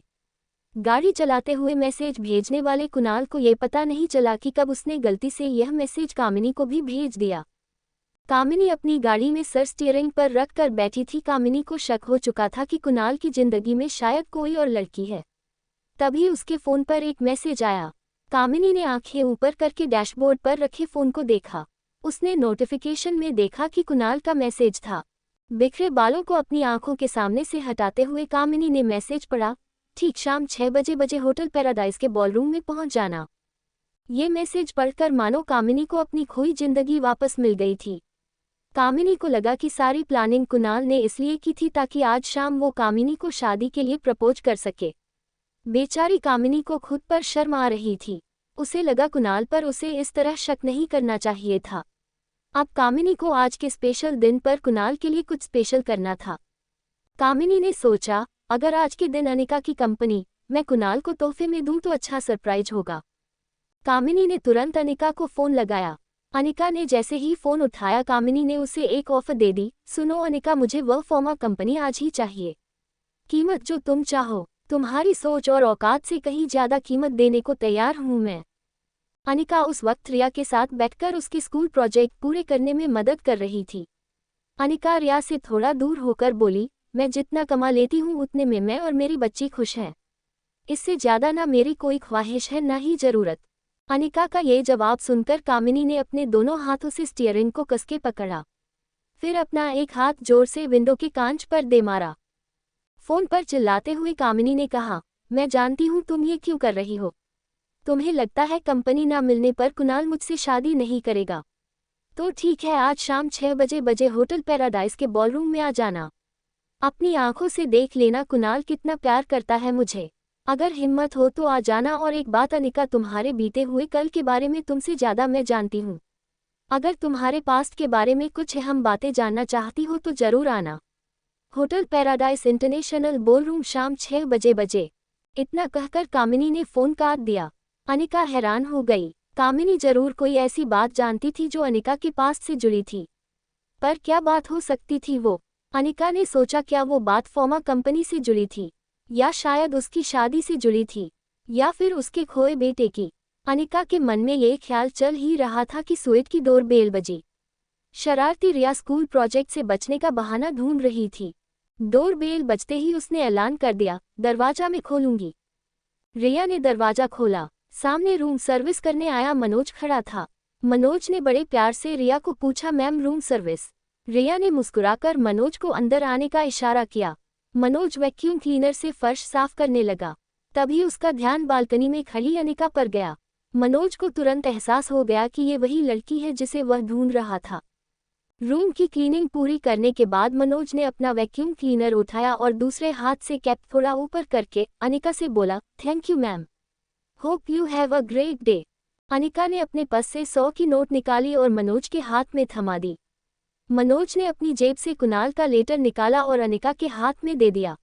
गाड़ी चलाते हुए मैसेज भेजने वाले कुणाल को ये पता नहीं चला कि कब उसने गलती से यह मैसेज कामिनी को भी भेज दिया। कामिनी अपनी गाड़ी में सर स्टीयरिंग पर रख कर बैठी थी। कामिनी को शक हो चुका था कि कुणाल की जिंदगी में शायद कोई और लड़की है। तभी उसके फोन पर एक मैसेज आया। कामिनी ने आंखें ऊपर करके डैशबोर्ड पर रखे फोन को देखा। उसने नोटिफिकेशन में देखा कि कुणाल का मैसेज था। बिखरे बालों को अपनी आंखों के सामने से हटाते हुए कामिनी ने मैसेज पढ़ा, ठीक शाम 6 बजे होटल पैराडाइज के बॉलरूम में पहुंच जाना। ये मैसेज पढ़कर मानो कामिनी को अपनी खोई जिंदगी वापस मिल गई थी। कामिनी को लगा कि सारी प्लानिंग कुणाल ने इसलिए की थी ताकि आज शाम वो कामिनी को शादी के लिए प्रपोज कर सके। बेचारी कामिनी को खुद पर शर्म आ रही थी। उसे लगा कुणाल पर उसे इस तरह शक नहीं करना चाहिए था। अब कामिनी को आज के स्पेशल दिन पर कुणाल के लिए कुछ स्पेशल करना था। कामिनी ने सोचा, अगर आज के दिन अनिका की कंपनी मैं कुणाल को तोहफे में दूं तो अच्छा सरप्राइज होगा। कामिनी ने तुरंत अनिका को फोन लगाया। अनिका ने जैसे ही फोन उठाया कामिनी ने उसे एक ऑफर दे दी, सुनो अनिका, मुझे वह फॉर्मा कंपनी आज ही चाहिए। कीमत जो तुम चाहो, तुम्हारी सोच और औकात से कहीं ज्यादा कीमत देने को तैयार हूं मैं। अनिका उस वक्त रिया के साथ बैठकर उसके स्कूल प्रोजेक्ट पूरे करने में मदद कर रही थी। अनिका रिया से थोड़ा दूर होकर बोली, मैं जितना कमा लेती हूँ उतने में मैं और मेरी बच्ची खुश हैं। इससे ज्यादा ना मेरी कोई ख्वाहिश है ना ही जरूरत। अनिका का ये जवाब सुनकर कामिनी ने अपने दोनों हाथों से स्टीयरिंग को कसके पकड़ा। फिर अपना एक हाथ जोर से विंडो के कांच पर दे मारा। फोन पर चिल्लाते हुए कामिनी ने कहा, मैं जानती हूँ तुम ये क्यों कर रही हो। तुम्हें लगता है कंपनी ना मिलने पर कुणाल मुझसे शादी नहीं करेगा। तो ठीक है, आज शाम 6 बजे होटल पैराडाइज के बॉलरूम में आ जाना। अपनी आंखों से देख लेना कुणाल कितना प्यार करता है मुझे। अगर हिम्मत हो तो आ जाना। और एक बात अनिका, तुम्हारे बीते हुए कल के बारे में तुमसे ज़्यादा मैं जानती हूँ। अगर तुम्हारे पास्ट के बारे में कुछ अहम बातें जानना चाहती हो तो ज़रूर आना। होटल पैराडाइज इंटरनेशनल बॉलरूम, शाम 6 बजे। इतना कहकर कामिनी ने फ़ोन काट दिया। अनिका हैरान हो गई। कामिनी जरूर कोई ऐसी बात जानती थी जो अनिका के पास्ट से जुड़ी थी। पर क्या बात हो सकती थी वो? अनिका ने सोचा, क्या वो बात फॉर्मा कंपनी से जुड़ी थी, या शायद उसकी शादी से जुड़ी थी, या फिर उसके खोए बेटे की। अनिका के मन में ये ख्याल चल ही रहा था कि सुएट की डोरबेल बजी। शरारती रिया स्कूल प्रोजेक्ट से बचने का बहाना ढूंढ रही थी। डोरबेल बजते ही उसने ऐलान कर दिया, दरवाजा मैं खोलूंगी। रिया ने दरवाजा खोला। सामने रूम सर्विस करने आया मनोज खड़ा था। मनोज ने बड़े प्यार से रिया को पूछा, मैम रूम सर्विस। रिया ने मुस्कुराकर मनोज को अंदर आने का इशारा किया। मनोज वैक्यूम क्लीनर से फर्श साफ करने लगा। तभी उसका ध्यान बालकनी में खड़ी अनिका पर गया। मनोज को तुरंत एहसास हो गया कि ये वही लड़की है जिसे वह ढूंढ रहा था। रूम की क्लीनिंग पूरी करने के बाद मनोज ने अपना वैक्यूम क्लीनर उठाया और दूसरे हाथ से कैप थोड़ा ऊपर करके अनिका से बोला, thank you ma'am, hope you have a great day. Anika ने अपने पर्स से 100 की नोट निकाली और मनोज के हाथ में थमा दी। मनोज ने अपनी जेब से कुणाल का लेटर निकाला और अनिका के हाथ में दे दिया।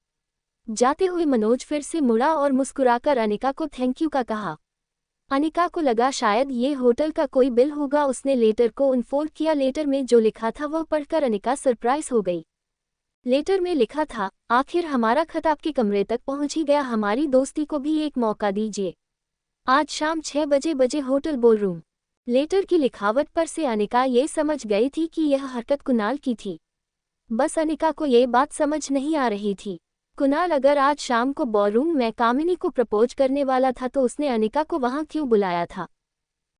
जाते हुए मनोज फिर से मुड़ा और मुस्कुराकर अनिका को थैंक यू का कहा। अनिका को लगा शायद ये होटल का कोई बिल होगा। उसने लेटर को अनफोल्ड किया। लेटर में जो लिखा था वह पढ़कर अनिका सरप्राइज हो गई। लेटर में लिखा था, आखिर हमारा खत आपके कमरे तक पहुंच ही गया। हमारी दोस्ती को भी एक मौका दीजिए। आज शाम 6 बजे होटल बॉलरूम। लेटर की लिखावट पर से अनिका ये समझ गई थी कि यह हरकत कुणाल की थी। बस अनिका को ये बात समझ नहीं आ रही थी, कुणाल अगर आज शाम को बॉलरूम में कामिनी को प्रपोज करने वाला था तो उसने अनिका को वहां क्यों बुलाया था।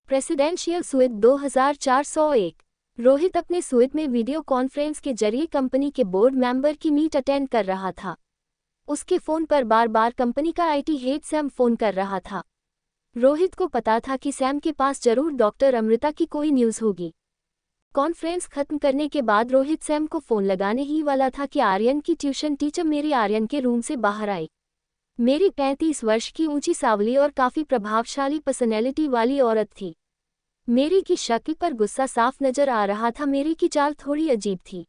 Presidential suite 2401। रोहित अपने सुइट में वीडियो कॉन्फ्रेंस के जरिए कंपनी के बोर्ड मेंबर की मीट अटेंड कर रहा था। उसके फोन पर बार बार कंपनी का आईटी हेड सैम फोन कर रहा था। रोहित को पता था कि सैम के पास जरूर डॉक्टर अमृता की कोई न्यूज़ होगी। कॉन्फ्रेंस खत्म करने के बाद रोहित सैम को फ़ोन लगाने ही वाला था कि आर्यन की ट्यूशन टीचर मेरी आर्यन के रूम से बाहर आई। मेरी 35 वर्ष की ऊंची सावली और काफ़ी प्रभावशाली पर्सनैलिटी वाली औरत थी। मेरी की शक्ल पर गुस्सा साफ नजर आ रहा था। मेरी की चाल थोड़ी अजीब थी।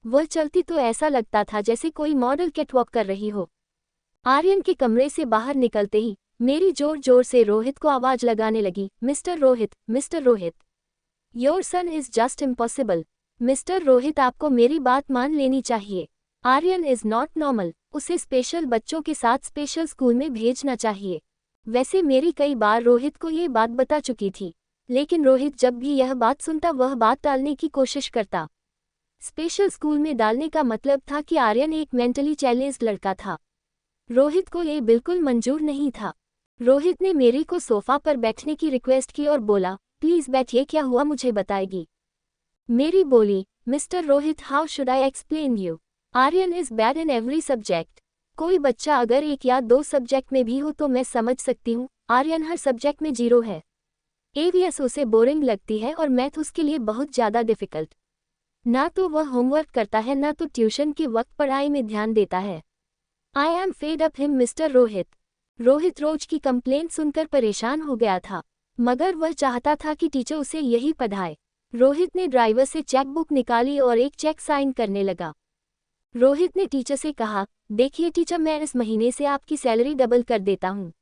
वह चलती तो ऐसा लगता था जैसे कोई मॉडल कैटवॉक कर रही हो। आर्यन के कमरे से बाहर निकलते ही मेरी जोर जोर से रोहित को आवाज लगाने लगी, mister Rohit, mister Rohit, your son is just impossible. Mister Rohit, आपको मेरी बात मान लेनी चाहिए। Aryan is not normal. उसे स्पेशल बच्चों के साथ स्पेशल स्कूल में भेजना चाहिए। वैसे मेरी कई बार रोहित को ये बात बता चुकी थी, लेकिन रोहित जब भी यह बात सुनता वह बात टालने की कोशिश करता। स्पेशल स्कूल में डालने का मतलब था कि आर्यन एक मेंटली चैलेंज्ड लड़का था। रोहित को ये बिल्कुल मंजूर नहीं था। रोहित ने मेरी को सोफा पर बैठने की रिक्वेस्ट की और बोला, प्लीज बैठिए, क्या हुआ मुझे बताएगी। मेरी बोली, mister Rohit, how should I explain you, Aryan is bad in every subject. कोई बच्चा अगर 1 या 2 सब्जेक्ट में भी हो तो मैं समझ सकती हूँ, आर्यन हर सब्जेक्ट में 0 है। एवीएस उसे बोरिंग लगती है और मैथ उसके लिए बहुत ज़्यादा डिफिकल्ट। ना तो वह होमवर्क करता है, ना तो ट्यूशन के वक्त पढ़ाई में ध्यान देता है। I am fed up him mister Rohit. Rohit रोज की कंप्लेंट सुनकर परेशान हो गया था, मगर वह चाहता था कि टीचर उसे यही पढ़ाए। रोहित ने ड्राइवर से चेक बुक निकाली और एक चेक साइन करने लगा। रोहित ने टीचर से कहा, देखिए टीचर, मैं इस महीने से आपकी सैलरी डबल कर देता हूँ।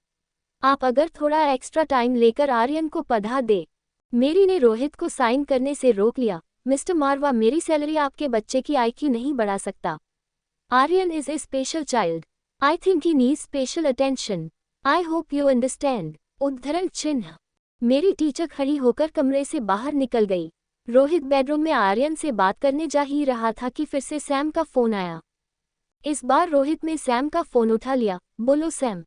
आप अगर थोड़ा एक्स्ट्रा टाइम लेकर आर्यन को पढ़ा दे। मेरी ने रोहित को साइन करने से रोक लिया। मिस्टर मारवा, मेरी सैलरी आपके बच्चे की IQ नहीं बढ़ा सकता। Aryan is a special child. I think he needs special attention. I hope you understand. उद्धरण चिन्ह। मेरी टीचर खड़ी होकर कमरे से बाहर निकल गई। रोहित बेडरूम में आर्यन से बात करने जा ही रहा था कि फिर से सैम का फोन आया। इस बार रोहित ने सैम का फोन उठा लिया। बोलो सैम।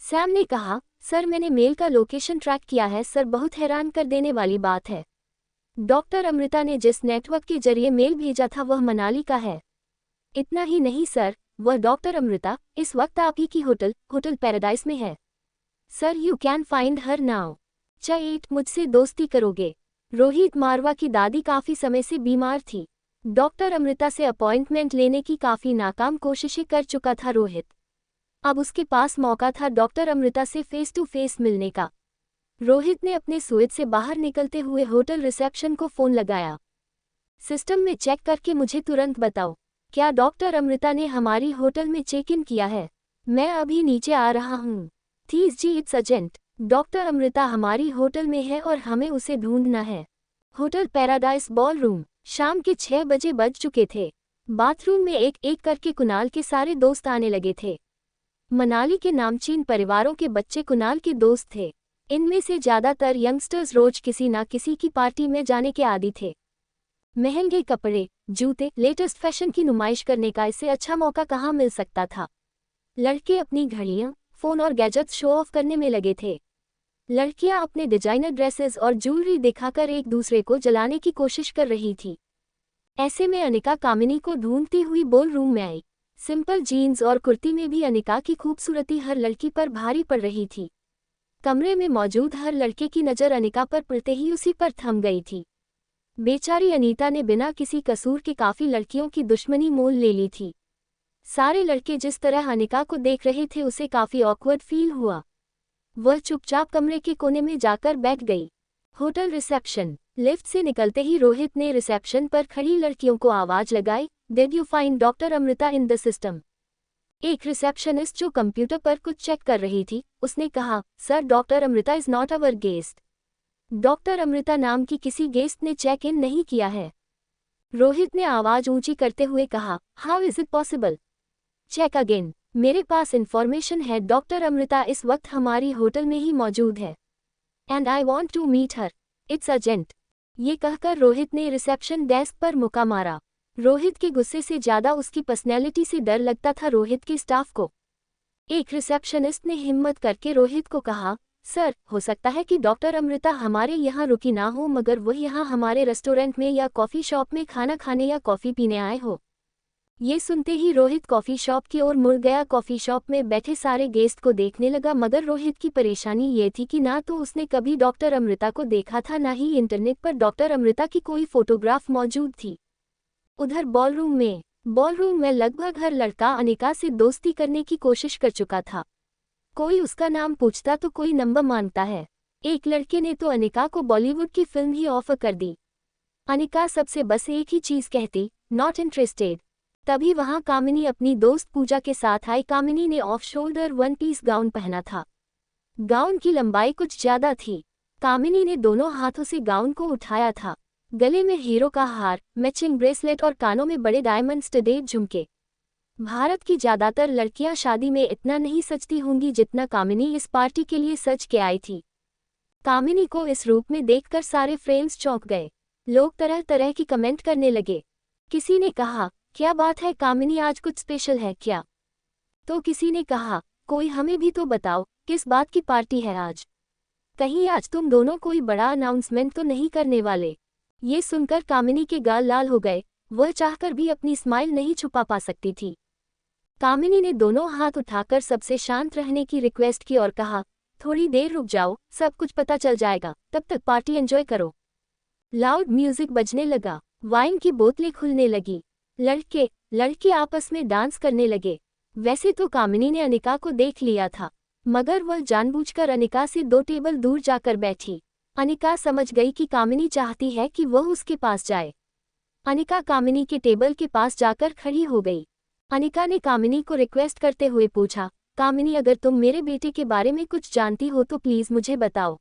सैम ने कहा, सर मैंने मेल का लोकेशन ट्रैक किया है सर, बहुत हैरान कर देने वाली बात है। डॉक्टर अमृता ने जिस नेटवर्क के जरिए मेल भेजा था वह मनाली का है। इतना ही नहीं सर, वह डॉक्टर अमृता इस वक्त आप ही की होटल पैराडाइज में है। Sir you can find her now. चेट मुझसे दोस्ती करोगे? रोहित मारवा की दादी काफी समय से बीमार थी। डॉक्टर अमृता से अपॉइंटमेंट लेने की काफी नाकाम कोशिशें कर चुका था रोहित। अब उसके पास मौका था डॉक्टर अमृता से फेस टू फेस मिलने का। रोहित ने अपने सुइट से बाहर निकलते हुए होटल रिसेप्शन को फोन लगाया। सिस्टम में चेक करके मुझे तुरंत बताओ, क्या डॉक्टर अमृता ने हमारी होटल में चेक इन किया है? मैं अभी नीचे आ रहा हूँ। थीस जी इट्स अर्जेंट। डॉक्टर अमृता हमारी होटल में है और हमें उसे ढूंढना है। Hotel paradise ballroom. शाम के 6 बजे बज चुके थे। बाथरूम में एक एक करके कुणाल के सारे दोस्त आने लगे थे। मनाली के नामचीन परिवारों के बच्चे कुणाल के दोस्त थे। इनमें से ज्यादातर यंगस्टर्स रोज किसी ना किसी की पार्टी में जाने के आदी थे। महंगे कपड़े, जूते, लेटेस्ट फैशन की नुमाइश करने का इससे अच्छा मौका कहाँ मिल सकता था। लड़के अपनी घड़ियां, फोन और गैजेट्स शो ऑफ करने में लगे थे। लड़कियां अपने डिजाइनर ड्रेसेस और ज्वेलरी दिखाकर एक दूसरे को जलाने की कोशिश कर रही थी। ऐसे में अनिका कामिनी को ढूंढती हुई बॉल रूम में आई। सिंपल जीन्स और कुर्ती में भी अनिका की खूबसूरती हर लड़की पर भारी पड़ रही थी। कमरे में मौजूद हर लड़के की नज़र अनिका पर पड़ते ही उसी पर थम गई थी। बेचारी अनीता ने बिना किसी कसूर के काफ़ी लड़कियों की दुश्मनी मोल ले ली थी। सारे लड़के जिस तरह अनिका को देख रहे थे उसे काफ़ी ऑकवर्ड फील हुआ। वह चुपचाप कमरे के कोने में जाकर बैठ गई। Hotel reception. लिफ्ट से निकलते ही रोहित ने रिसेप्शन पर खड़ी लड़कियों को आवाज़ लगाई, did you find doctor Amrita in the system? एक रिसेप्शनिस्ट जो कंप्यूटर पर कुछ चेक कर रही थी, उसने कहा, sir doctor Amrita is not our guest. Doctor Amrita नाम की किसी गेस्ट ने चेक इन नहीं किया है। रोहित ने आवाज़ ऊंची करते हुए कहा, how is it possible? Check again. मेरे पास इन्फॉर्मेशन है, डॉक्टर अमृता इस वक्त हमारी होटल में ही मौजूद है। And I want to meet her, it's urgent. ये कहकर रोहित ने रिसेप्शन डेस्क पर मुक्का मारा। रोहित के गुस्से से ज़्यादा उसकी पर्सनैलिटी से डर लगता था रोहित के स्टाफ को। एक रिसेप्शनिस्ट ने हिम्मत करके रोहित को कहा, सर हो सकता है कि डॉक्टर अमृता हमारे यहाँ रुकी ना हो, मगर वह यहाँ हमारे रेस्टोरेंट में या कॉफ़ी शॉप में खाना खाने या कॉफ़ी पीने आए हो। ये सुनते ही रोहित कॉफ़ी शॉप की ओर मुड़ गया। कॉफ़ी शॉप में बैठे सारे गेस्ट को देखने लगा, मगर रोहित की परेशानी ये थी कि ना तो उसने कभी डॉक्टर अमृता को देखा था, ना ही इंटरनेट पर डॉक्टर अमृता की कोई फोटोग्राफ मौजूद थी। उधर बॉलरूम में लगभग हर लड़का अनिका से दोस्ती करने की कोशिश कर चुका था। कोई उसका नाम पूछता तो कोई नंबर मांगता है। एक लड़के ने तो अनिका को बॉलीवुड की फिल्म ही ऑफर कर दी। अनिका सबसे बस एक ही चीज़ कहती, नॉट इंटरेस्टेड। तभी वहां कामिनी अपनी दोस्त पूजा के साथ आई। कामिनी ने off shoulder one piece gown पहना था। गाउन की लंबाई कुछ ज्यादा थी। कामिनी ने दोनों हाथों से गाउन को उठाया था। गले में हीरो का हार, मैचिंग ब्रेसलेट और कानों में बड़े डायमंड स्टडेड झुमके। भारत की ज्यादातर लड़कियां शादी में इतना नहीं सजती होंगी जितना कामिनी इस पार्टी के लिए सज के आई थी। कामिनी को इस रूप में देखकर सारे फ्रेंड्स चौंक गए। लोग तरह तरह की कमेंट करने लगे। किसी ने कहा, क्या बात है कामिनी, आज कुछ स्पेशल है क्या? तो किसी ने कहा, कोई हमें भी तो बताओ, किस बात की पार्टी है आज? कहीं आज तुम दोनों कोई बड़ा अनाउंसमेंट तो नहीं करने वाले? ये सुनकर कामिनी के गाल लाल हो गए। वह चाहकर भी अपनी स्माइल नहीं छुपा पा सकती थी। कामिनी ने दोनों हाथ उठाकर सबसे शांत रहने की रिक्वेस्ट की और कहा, थोड़ी देर रुक जाओ, सब कुछ पता चल जाएगा, तब तक पार्टी एंजॉय करो। लाउड म्यूजिक बजने लगा। वाइन की बोतलें खुलने लगी। लड़के आपस में डांस करने लगे। वैसे तो कामिनी ने अनिका को देख लिया था, मगर वह जानबूझकर अनिका से 2 टेबल दूर जाकर बैठी। अनिका समझ गई कि कामिनी चाहती है कि वह उसके पास जाए। अनिका कामिनी के टेबल के पास जाकर खड़ी हो गई। अनिका ने कामिनी को रिक्वेस्ट करते हुए पूछा, कामिनी अगर तुम मेरे बेटे के बारे में कुछ जानती हो तो प्लीज मुझे बताओ।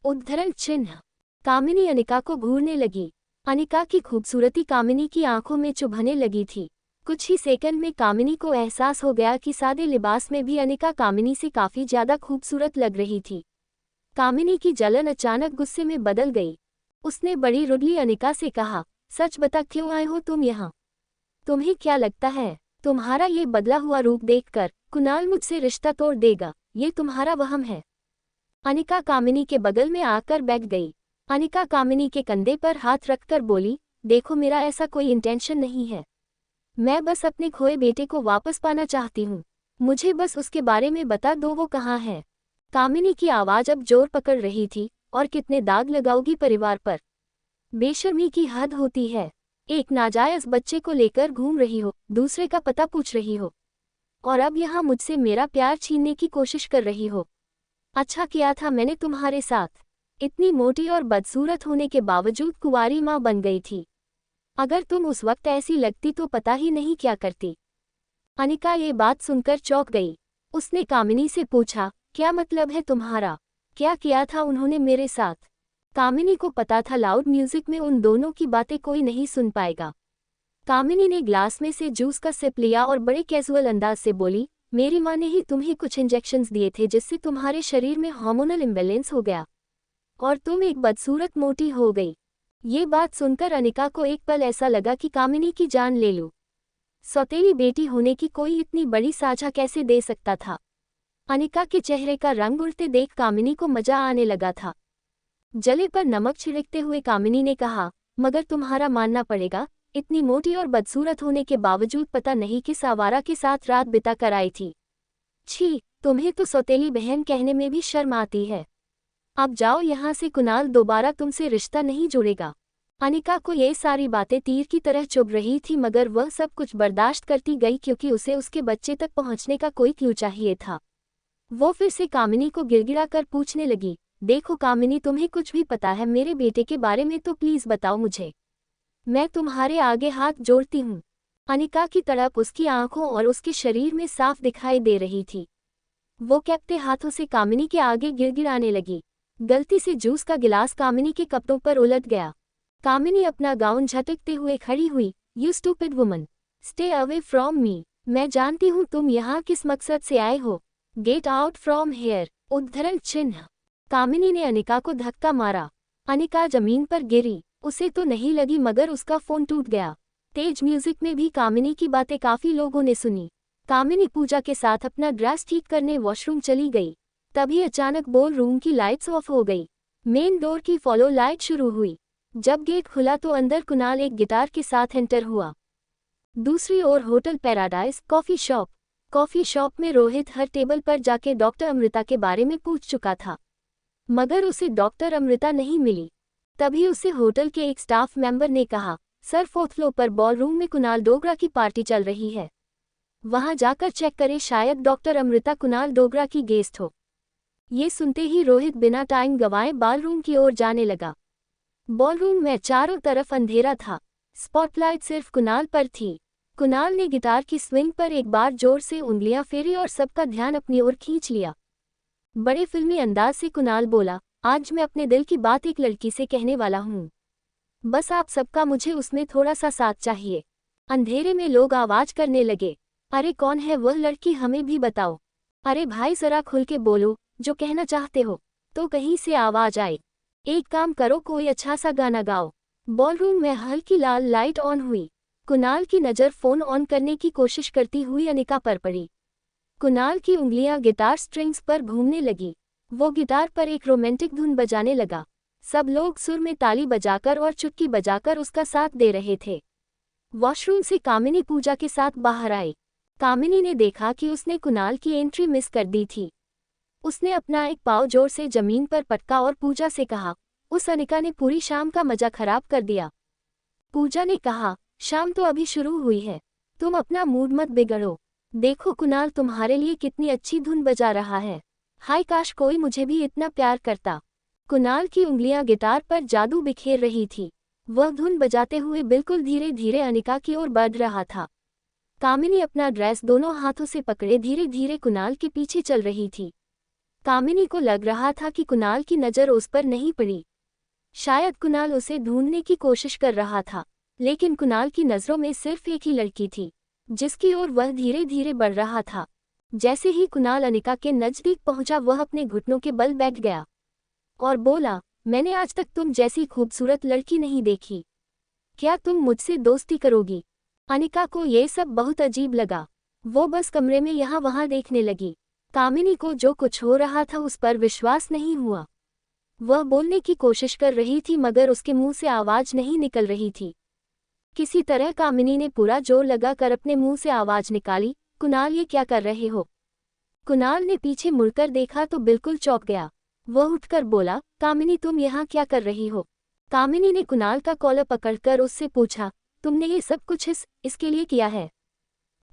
उद्धरण चिन्ह। कामिनी अनिका को घूरने लगी। अनिका की खूबसूरती कामिनी की आंखों में चुभने लगी थी। कुछ ही सेकंड में कामिनी को एहसास हो गया कि सादे लिबास में भी अनिका कामिनी से काफी ज्यादा खूबसूरत लग रही थी। कामिनी की जलन अचानक गुस्से में बदल गई। उसने बड़ी रुडली अनिका से कहा, सच बता क्यों आए हो तुम यहाँ? तुम्हें क्या लगता है तुम्हारा ये बदला हुआ रूप देखकर कुणाल मुझसे रिश्ता तोड़ देगा? ये तुम्हारा वहम है। अनिका कामिनी के बगल में आकर बैठ गई। अनिका कामिनी के कंधे पर हाथ रखकर बोली, देखो मेरा ऐसा कोई इंटेंशन नहीं है। मैं बस अपने खोए बेटे को वापस पाना चाहती हूँ। मुझे बस उसके बारे में बता दो, वो कहाँ है। कामिनी की आवाज़ अब जोर पकड़ रही थी, और कितने दाग लगाओगी परिवार पर। बेशर्मी की हद होती है। एक नाजायज बच्चे को लेकर घूम रही हो, दूसरे का पता पूछ रही हो, और अब यहाँ मुझसे मेरा प्यार छीनने की कोशिश कर रही हो। अच्छा किया था मैंने तुम्हारे साथ। इतनी मोटी और बदसूरत होने के बावजूद कुंवारी माँ बन गई थी। अगर तुम उस वक्त ऐसी लगती तो पता ही नहीं क्या करती। अनिका ये बात सुनकर चौंक गई। उसने कामिनी से पूछा, क्या मतलब है तुम्हारा? क्या किया था उन्होंने मेरे साथ? कामिनी को पता था लाउड म्यूजिक में उन दोनों की बातें कोई नहीं सुन पाएगा। कामिनी ने ग्लास में से जूस का सिप लिया और बड़े कैजुअल अंदाज से बोली, मेरी माँ ने ही तुम्हें कुछ इंजेक्शंस दिए थे जिससे तुम्हारे शरीर में हार्मोनल इम्बैलेंस हो गया और तुम एक बदसूरत मोटी हो गई। ये बात सुनकर अनिका को एक पल ऐसा लगा कि कामिनी की जान ले लूं। सौतेली बेटी होने की कोई इतनी बड़ी साझा कैसे दे सकता था? अनिका के चेहरे का रंग उड़ते देख कामिनी को मजा आने लगा था। जले पर नमक छिड़कते हुए कामिनी ने कहा, मगर तुम्हारा मानना पड़ेगा, इतनी मोटी और बदसूरत होने के बावजूद पता नहीं किस आवारा के साथ रात बिता कर आई थी। छी, तुम्हें तो सौतेली बहन कहने में भी शर्म आती है। अब जाओ यहाँ से, कुणाल दोबारा तुमसे रिश्ता नहीं जुड़ेगा। अनिका को ये सारी बातें तीर की तरह चुभ रही थी, मगर वह सब कुछ बर्दाश्त करती गई क्योंकि उसे उसके बच्चे तक पहुँचने का कोई क्लू चाहिए था। वो फिर से कामिनी को गिड़गिड़ा कर पूछने लगी, देखो कामिनी, तुम्हें कुछ भी पता है मेरे बेटे के बारे में तो प्लीज़ बताओ मुझे। मैं तुम्हारे आगे हाथ जोड़ती हूँ। अनिका की तड़प उसकी आंखों और उसके शरीर में साफ दिखाई दे रही थी। वो कैप्टे हाथों से कामिनी के आगे गिड़गिड़ाने लगी। गलती से जूस का गिलास कामिनी के कपड़ों पर उलट गया। कामिनी अपना गाउन झटकते हुए खड़ी हुई। You stupid woman, stay away from me. मैं जानती हूँ तुम यहाँ किस मकसद से आए हो। Get out from here. उद्धरण चिन्ह। कामिनी ने अनिका को धक्का मारा। अनिका जमीन पर गिरी। उसे तो नहीं लगी, मगर उसका फोन टूट गया। तेज म्यूजिक में भी कामिनी की बातें काफी लोगों ने सुनी। कामिनी पूजा के साथ अपना ड्रेस ठीक करने वॉशरूम चली गई। तभी अचानक बॉल रूम की लाइट्स ऑफ हो गई। मेन डोर की फॉलो लाइट शुरू हुई। जब गेट खुला तो अंदर कुणाल एक गिटार के साथ एंटर हुआ। दूसरी ओर होटल पैराडाइज कॉफी शॉप में रोहित हर टेबल पर जाके डॉक्टर अमृता के बारे में पूछ चुका था, मगर उसे डॉक्टर अमृता नहीं मिली। तभी उसे होटल के एक स्टाफ मेंबर ने कहा, सर 4th फ्लोर पर बॉलरूम में कुणाल डोगरा की पार्टी चल रही है, वहां जाकर चेक करें, शायद डॉक्टर अमृता कुणाल डोगरा की गेस्ट हो। ये सुनते ही रोहित बिना टाइम गंवाए बॉलरूम की ओर जाने लगा। बॉलरूम में चारों तरफ अंधेरा था। स्पॉटलाइट सिर्फ कुणाल पर थी। कुणाल ने गिटार की स्विंग पर एक बार जोर से उंगलियां फेरी और सबका ध्यान अपनी ओर खींच लिया। बड़े फिल्मी अंदाज से कुणाल बोला, आज मैं अपने दिल की बात एक लड़की से कहने वाला हूँ। बस आप सबका मुझे उसमें थोड़ा सा साथ चाहिए। अंधेरे में लोग आवाज करने लगे, अरे कौन है वह लड़की, हमें भी बताओ। अरे भाई जरा खुल के बोलो, जो कहना चाहते हो। तो कहीं से आवाज आई, एक काम करो, कोई अच्छा सा गाना गाओ। बॉलरूम में हल्की लाल लाइट ऑन हुई। कुणाल की नज़र फोन ऑन करने की कोशिश करती हुई अनिका पर पड़ी। कुणाल की उंगलियां गिटार स्ट्रिंग्स पर घूमने लगी। वो गिटार पर एक रोमांटिक धुन बजाने लगा। सब लोग सुर में ताली बजाकर और चुटकी बजाकर उसका साथ दे रहे थे। वॉशरूम से कामिनी पूजा के साथ बाहर आई। कामिनी ने देखा कि उसने कुणाल की एंट्री मिस कर दी थी। उसने अपना एक पाँव जोर से जमीन पर पटका और पूजा से कहा, उस अनिका ने पूरी शाम का मजा खराब कर दिया। पूजा ने कहा, शाम तो अभी शुरू हुई है, तुम अपना मूड मत बिगड़ो। देखो कुणाल तुम्हारे लिए कितनी अच्छी धुन बजा रहा है। हाय काश कोई मुझे भी इतना प्यार करता। कुणाल की उंगलियां गिटार पर जादू बिखेर रही थी। वह धुन बजाते हुए बिल्कुल धीरे धीरे अनिका की ओर बढ़ रहा था। कामिनी अपना ड्रेस दोनों हाथों से पकड़े धीरे धीरे कुणाल के पीछे चल रही थी। कामिनी को लग रहा था कि कुणाल की नज़र उस पर नहीं पड़ी। शायद कुणाल उसे ढूंढने की कोशिश कर रहा था, लेकिन कुणाल की नज़रों में सिर्फ एक ही लड़की थी, जिसकी ओर वह धीरे धीरे बढ़ रहा था। जैसे ही कुणाल अनिका के नज़दीक पहुंचा, वह अपने घुटनों के बल बैठ गया और बोला, मैंने आज तक तुम जैसी खूबसूरत लड़की नहीं देखी। क्या तुम मुझसे दोस्ती करोगी? अनिका को ये सब बहुत अजीब लगा। वो बस कमरे में यहाँ वहाँ देखने लगी। कामिनी को जो कुछ हो रहा था उस पर विश्वास नहीं हुआ। वह बोलने की कोशिश कर रही थी मगर उसके मुंह से आवाज नहीं निकल रही थी। किसी तरह कामिनी ने पूरा जोर लगाकर अपने मुंह से आवाज निकाली, कुणाल ये क्या कर रहे हो? कुणाल ने पीछे मुड़कर देखा तो बिल्कुल चौंक गया। वह उठकर बोला, कामिनी तुम यहाँ क्या कर रही हो? कामिनी ने कुणाल का कॉलर पकड़कर उससे पूछा, तुमने ये सब कुछ इसके लिए किया है?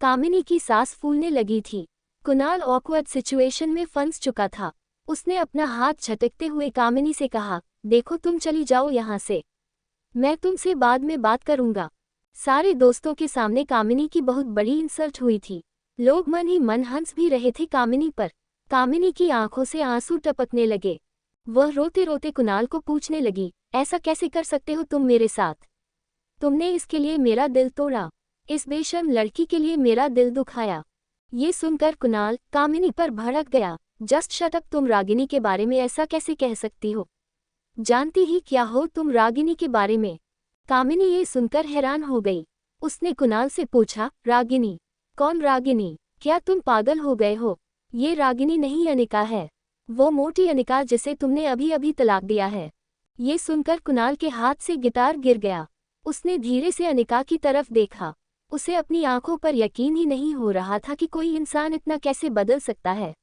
कामिनी की सांस फूलने लगी थी। कुणाल ऑकवर्ड सिचुएशन में फंस चुका था। उसने अपना हाथ झटकते हुए कामिनी से कहा, देखो तुम चली जाओ यहाँ से, मैं तुमसे बाद में बात करूंगा। सारे दोस्तों के सामने कामिनी की बहुत बड़ी इंसल्ट हुई थी। लोग मन ही मन हंस भी रहे थे कामिनी पर। कामिनी की आंखों से आंसू टपकने लगे। वह रोते रोते कुणाल को पूछने लगी, ऐसा कैसे कर सकते हो तुम मेरे साथ? तुमने इसके लिए मेरा दिल तोड़ा, इस बेशर्म लड़की के लिए मेरा दिल दुखाया। ये सुनकर कुणाल कामिनी पर भड़क गया। जस्ट शट अप, तुम रागिनी के बारे में ऐसा कैसे कह सकती हो? जानती ही क्या हो तुम रागिनी के बारे में? कामिनी ये सुनकर हैरान हो गई। उसने कुणाल से पूछा, रागिनी? कौन रागिनी? क्या तुम पागल हो गए हो? ये रागिनी नहीं अनिका है, वो मोटी अनिका जिसे तुमने अभी अभी तलाक दिया है। ये सुनकर कुणाल के हाथ से गिटार गिर गया। उसने धीरे से अनिका की तरफ देखा। उसे अपनी आंखों पर यकीन ही नहीं हो रहा था कि कोई इंसान इतना कैसे बदल सकता है।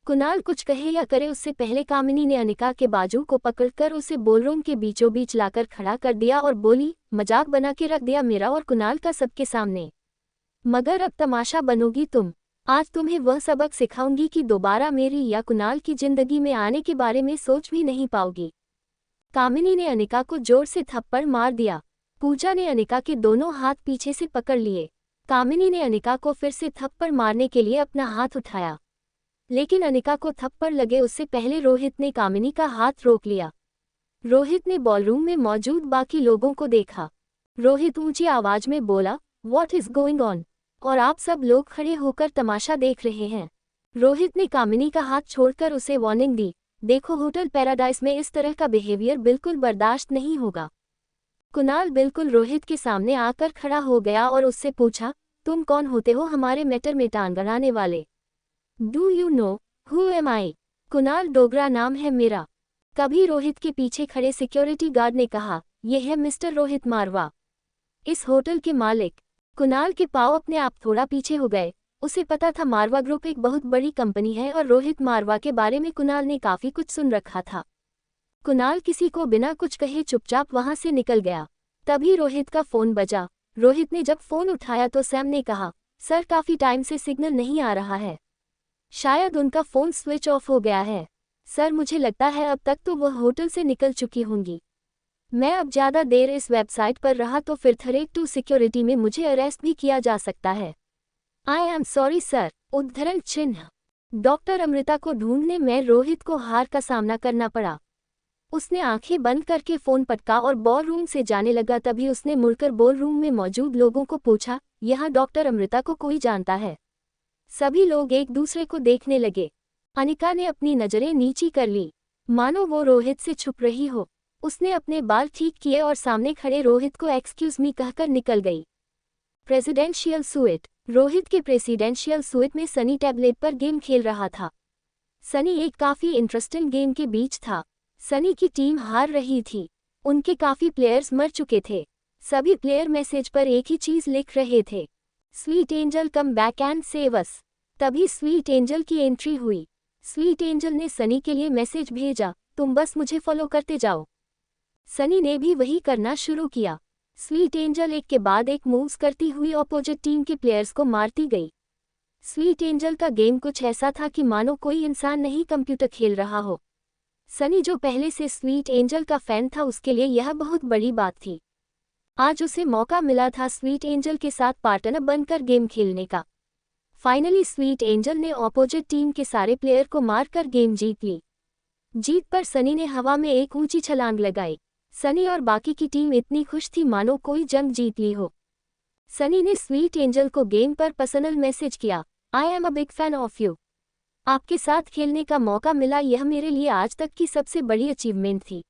कुणाल कुछ कहे या करे उससे पहले कामिनी ने अनिका के बाजू को पकड़कर उसे बोलरूम के बीचों बीच लाकर खड़ा कर दिया और बोली, मजाक बना के रख दिया मेरा और कुणाल का सबके सामने। मगर अब तमाशा बनोगी तुम। आज तुम्हें वह सबक सिखाऊंगी कि दोबारा मेरी या कुणाल की जिंदगी में आने के बारे में सोच भी नहीं पाओगी। कामिनी ने अनिका को जोर से थप्पड़ मार दिया। पूजा ने अनिका के दोनों हाथ पीछे से पकड़ लिए। कामिनी ने अनिका को फिर से थप्पड़ मारने के लिए अपना हाथ उठाया, लेकिन अनिका को थप्पड़ लगे उससे पहले रोहित ने कामिनी का हाथ रोक लिया। रोहित ने बॉलरूम में मौजूद बाकी लोगों को देखा। रोहित ऊंची आवाज में बोला, व्हाट इज गोइंग ऑन? और आप सब लोग खड़े होकर तमाशा देख रहे हैं। रोहित ने कामिनी का हाथ छोड़कर उसे वार्निंग दी, देखो होटल पैराडाइज में इस तरह का बिहेवियर बिल्कुल बर्दाश्त नहीं होगा। कुणाल बिल्कुल रोहित के सामने आकर खड़ा हो गया और उससे पूछा, तुम कौन होते हो हमारे मैटर में टांग अड़ाने वाले? Do you know who am I? Kunal Dogra नाम है मेरा। कभी रोहित के पीछे खड़े सिक्योरिटी गार्ड ने कहा, यह है मिस्टर रोहित मारवा, इस होटल के मालिक। कुणाल के पांव अपने आप थोड़ा पीछे हो गए। उसे पता था मारवा ग्रुप एक बहुत बड़ी कंपनी है और रोहित मारवा के बारे में कुणाल ने काफी कुछ सुन रखा था। कुणाल किसी को बिना कुछ कहे चुपचाप वहां से निकल गया। तभी रोहित का फोन बजा। रोहित ने जब फोन उठाया तो सैम ने कहा, सर काफी टाइम से सिग्नल नहीं आ रहा है, शायद उनका फोन स्विच ऑफ हो गया है। सर मुझे लगता है अब तक तो वह होटल से निकल चुकी होंगी। मैं अब ज़्यादा देर इस वेबसाइट पर रहा तो फिर थ्रेट टू सिक्योरिटी में मुझे अरेस्ट भी किया जा सकता है। I am sorry sir. उद्धरण चिन्ह। डॉक्टर अमृता को ढूंढने में रोहित को हार का सामना करना पड़ा। उसने आंखें बंद करके फ़ोन पटका और बॉल रूम से जाने लगा। तभी उसने मुड़कर बॉल रूम में मौजूद लोगों को पूछा, यहाँ डॉक्टर अमृता को कोई जानता है? सभी लोग एक दूसरे को देखने लगे। अनिका ने अपनी नज़रें नीची कर ली, मानो वो रोहित से छुप रही हो। उसने अपने बाल ठीक किए और सामने खड़े रोहित को एक्सक्यूज मी कहकर निकल गई। Presidential suite. रोहित के प्रेसिडेंशियल सूइट में सनी टैबलेट पर गेम खेल रहा था। सनी एक काफ़ी इंटरेस्टिंग गेम के बीच था। सनी की टीम हार रही थी। उनके काफ़ी प्लेयर्स मर चुके थे। सभी प्लेयर मैसेज पर एक ही चीज़ लिख रहे थे, sweet angel come back and save us. तभी स्वीट एंजल की एंट्री हुई। स्वीट एंजल ने सनी के लिए मैसेज भेजा, तुम बस मुझे फॉलो करते जाओ। सनी ने भी वही करना शुरू किया। स्वीट एंजल एक के बाद एक मूव्स करती हुई ऑपोजिट टीम के प्लेयर्स को मारती गई। स्वीट एंजल का गेम कुछ ऐसा था कि मानो कोई इंसान नहीं कंप्यूटर खेल रहा हो। सनी जो पहले से स्वीट एंजल का फैन था उसके लिए यह बहुत बड़ी बात थी। आज उसे मौका मिला था स्वीट एंजल के साथ पार्टनर बनकर गेम खेलने का। फाइनली स्वीट एंजल ने ऑपोजिट टीम के सारे प्लेयर को मारकर गेम जीत ली। जीत पर सनी ने हवा में एक ऊंची छलांग लगाई। सनी और बाकी की टीम इतनी खुश थी मानो कोई जंग जीत ली हो। सनी ने स्वीट एंजल को गेम पर पर्सनल मैसेज किया, I am a big fan of you. आपके साथ खेलने का मौका मिला, यह मेरे लिए आज तक की सबसे बड़ी अचीवमेंट थी।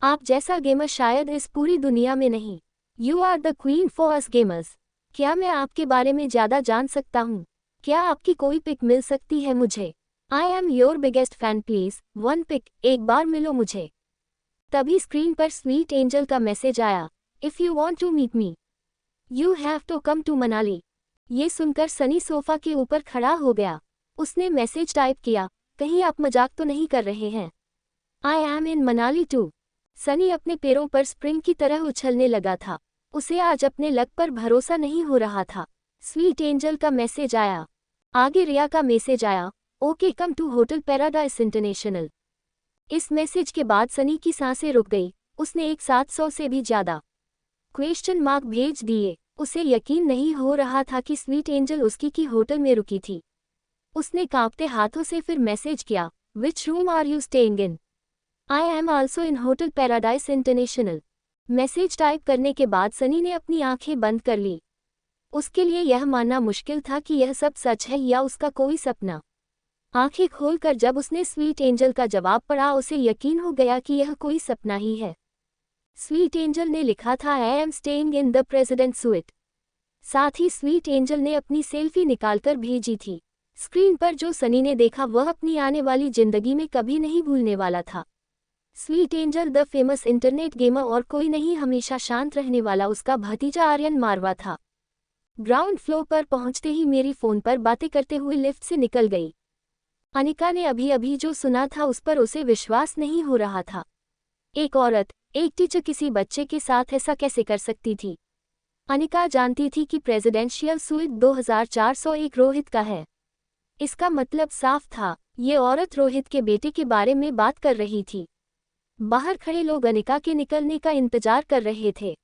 आप जैसा गेमर शायद इस पूरी दुनिया में नहीं। You are the queen for us gamers. क्या मैं आपके बारे में ज़्यादा जान सकता हूँ? क्या आपकी कोई पिक मिल सकती है मुझे? I am your biggest fan, please one pic, एक बार मिलो मुझे। तभी स्क्रीन पर स्वीट एंजल का मैसेज आया, if you want to meet me you have to come to Manali. ये सुनकर सनी सोफा के ऊपर खड़ा हो गया। उसने मैसेज टाइप किया, कहीं आप मजाक तो नहीं कर रहे हैं? I am in Manali too. Sunny अपने पैरों पर स्प्रिंग की तरह उछलने लगा था। उसे आज अपने लक पर भरोसा नहीं हो रहा था। स्वीट एंजल का मैसेज आया। आगे रिया का मैसेज आया, okay come to hotel paradise international. इस मैसेज के बाद सनी की सांसें रुक गई। उसने एक 700 से भी ज्यादा क्वेश्चन मार्क भेज दिए। उसे यकीन नहीं हो रहा था कि स्वीट एंजल उसकी की होटल में रुकी थी। उसने कांपते हाथों से फिर मैसेज किया, which room are you staying in? I am also in hotel paradise international. Message type करने के बाद सनी ने अपनी आंखें बंद कर ली। उसके लिए यह मानना मुश्किल था कि यह सब सच है या उसका कोई सपना। आंखें खोलकर जब उसने स्वीट एंजल का जवाब पढ़ा, उसे यकीन हो गया कि यह कोई सपना ही है। स्वीट एंजल ने लिखा था, I am staying in the president sweet. साथ ही स्वीट एंजल ने अपनी सेल्फी निकालकर भेजी थी। स्क्रीन पर जो सनी ने देखा वह अपनी आने वाली जिंदगी में कभी नहीं भूलने वाला था। Sweet angel the famous internet gamer और कोई नहीं, हमेशा शांत रहने वाला उसका भतीजा आर्यन मारवा था। ग्राउंड फ्लोर पर पहुंचते ही मेरी फोन पर बातें करते हुए लिफ्ट से निकल गई। अनिका ने अभी अभी जो सुना था उस पर उसे विश्वास नहीं हो रहा था। एक औरत, एक टीचर किसी बच्चे के साथ ऐसा कैसे कर सकती थी? अनिका जानती थी कि प्रेसिडेंशियल स्वीट 2401 रोहित का है। इसका मतलब साफ था, ये औरत रोहित के बेटे के बारे में बात कर रही थी। बाहर खड़े लोग अनिका के निकलने का इंतजार कर रहे थे।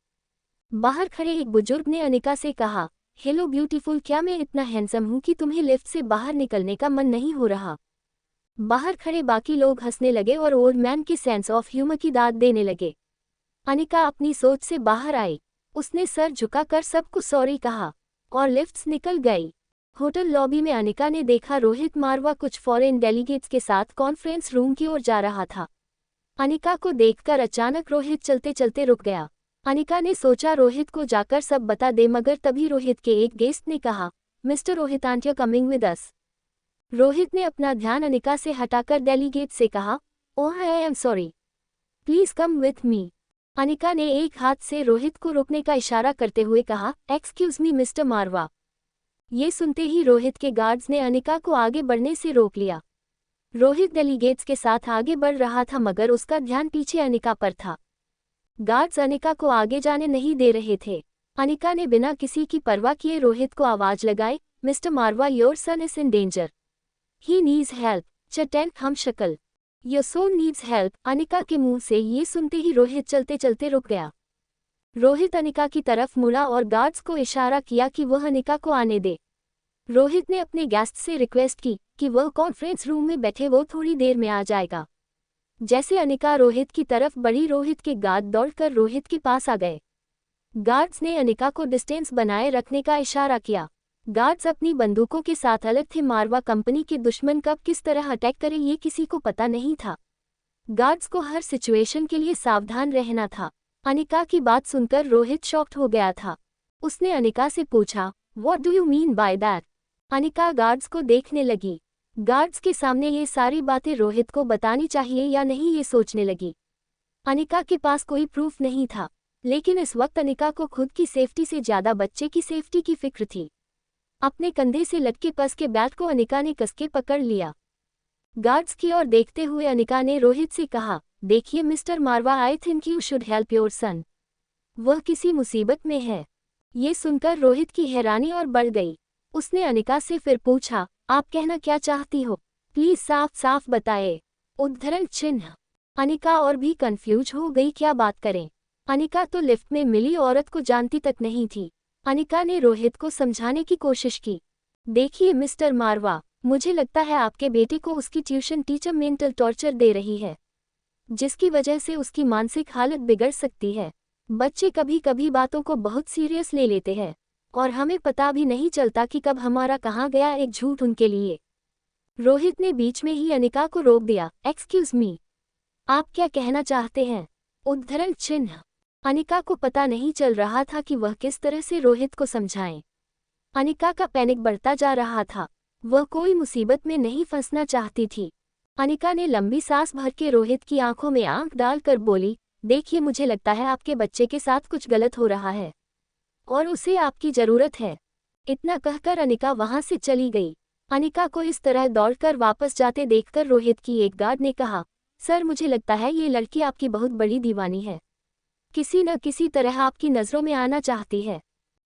बाहर खड़े एक बुजुर्ग ने अनिका से कहा, हेलो ब्यूटीफुल, क्या मैं इतना हैंडसम हूं कि तुम्हें लिफ्ट से बाहर निकलने का मन नहीं हो रहा? बाहर खड़े बाकी लोग हंसने लगे और ओल्ड मैन के सेंस ऑफ ह्यूमर की दाद देने लगे। अनिका अपनी सोच से बाहर आई। उसने सर झुकाकर सबको सॉरी कहा और लिफ्ट्स निकल गई। होटल लॉबी में अनिका ने देखा रोहित मारवा कुछ फॉरेन डेलीगेट्स के साथ कॉन्फ्रेंस रूम की ओर जा रहा था। अनिका को देखकर अचानक रोहित चलते चलते रुक गया। अनिका ने सोचा रोहित को जाकर सब बता दे, मगर तभी रोहित के एक गेस्ट ने कहा, mister Rohit, aren't you coming with us? Rohit ने अपना ध्यान अनिका से हटाकर डेलीगेट से कहा, oh I am sorry, please come with me. Anika ने एक हाथ से रोहित को रोकने का इशारा करते हुए कहा, एक्सक्यूज मी मिस्टर मारवा। ये सुनते ही रोहित के गार्ड्स ने अनिका को आगे बढ़ने से रोक लिया। रोहित डेलीगेट्स के साथ आगे बढ़ रहा था मगर उसका ध्यान पीछे अनिका पर था। गार्ड्स अनिका को आगे जाने नहीं दे रहे थे। अनिका ने बिना किसी की परवाह किए रोहित को आवाज लगाई, mister Marwah, your son is in danger, he needs help, चटेन हम शक्ल, your son needs help. Anika के मुंह से ये सुनते ही रोहित चलते चलते रुक गया। रोहित अनिका की तरफ मुड़ा और गार्ड्स को इशारा किया कि वह अनिका को आने दे। रोहित ने अपने गेस्ट से रिक्वेस्ट की कि वह कॉन्फ्रेंस रूम में बैठे, वो थोड़ी देर में आ जाएगा। जैसे अनिका रोहित की तरफ बढ़ी, रोहित के गार्ड दौड़कर रोहित के पास आ गए। गार्ड्स ने अनिका को डिस्टेंस बनाए रखने का इशारा किया। गार्ड्स अपनी बंदूकों के साथ अलग थे। मारवा कंपनी के दुश्मन कब किस तरह अटैक करें ये किसी को पता नहीं था। गार्ड्स को हर सिचुएशन के लिए सावधान रहना था। अनिका की बात सुनकर रोहित शॉक्ड हो गया था। उसने अनिका से पूछा, what do you mean by that? Anika guards को देखने लगी। गार्ड्स के सामने ये सारी बातें रोहित को बतानी चाहिए या नहीं ये सोचने लगी। अनिका के पास कोई प्रूफ नहीं था, लेकिन इस वक्त अनिका को खुद की सेफ्टी से ज्यादा बच्चे की सेफ्टी की फिक्र थी। अपने कंधे से लटके पर्स के बैग को अनिका ने कसके पकड़ लिया। गार्ड्स की ओर देखते हुए अनिका ने रोहित से कहा, देखिए mister Marwa, I think you should help your son, वह किसी मुसीबत में है। ये सुनकर रोहित की हैरानी और बढ़ गई। उसने अनिका से फिर पूछा, आप कहना क्या चाहती हो? प्लीज साफ साफ बताए। उद्धरण चिन्ह। अनिका और भी कंफ्यूज हो गई, क्या बात करें। अनिका तो लिफ्ट में मिली औरत को जानती तक नहीं थी। अनिका ने रोहित को समझाने की कोशिश की, देखिए मिस्टर मारवा, मुझे लगता है आपके बेटे को उसकी ट्यूशन टीचर मेंटल टॉर्चर दे रही है, जिसकी वजह से उसकी मानसिक हालत बिगड़ सकती है। बच्चे कभी कभी बातों को बहुत सीरियस ले लेते हैं और हमें पता भी नहीं चलता कि कब हमारा कहाँ गया एक झूठ उनके लिए। रोहित ने बीच में ही अनिका को रोक दिया, एक्सक्यूज मी, आप क्या कहना चाहते हैं? उद्धरण चिन्ह। अनिका को पता नहीं चल रहा था कि वह किस तरह से रोहित को समझाएं। अनिका का पैनिक बढ़ता जा रहा था। वह कोई मुसीबत में नहीं फंसना चाहती थी। अनिका ने लंबी सांस भर के रोहित की आंखों में आंख डालकर बोली, देखिए मुझे लगता है आपके बच्चे के साथ कुछ गलत हो रहा है और उसे आपकी जरूरत है। इतना कहकर अनिका वहां से चली गई। अनिका को इस तरह दौड़कर वापस जाते देखकर रोहित की एक गार्ड ने कहा, सर मुझे लगता है ये लड़की आपकी बहुत बड़ी दीवानी है, किसी न किसी तरह आपकी नज़रों में आना चाहती है।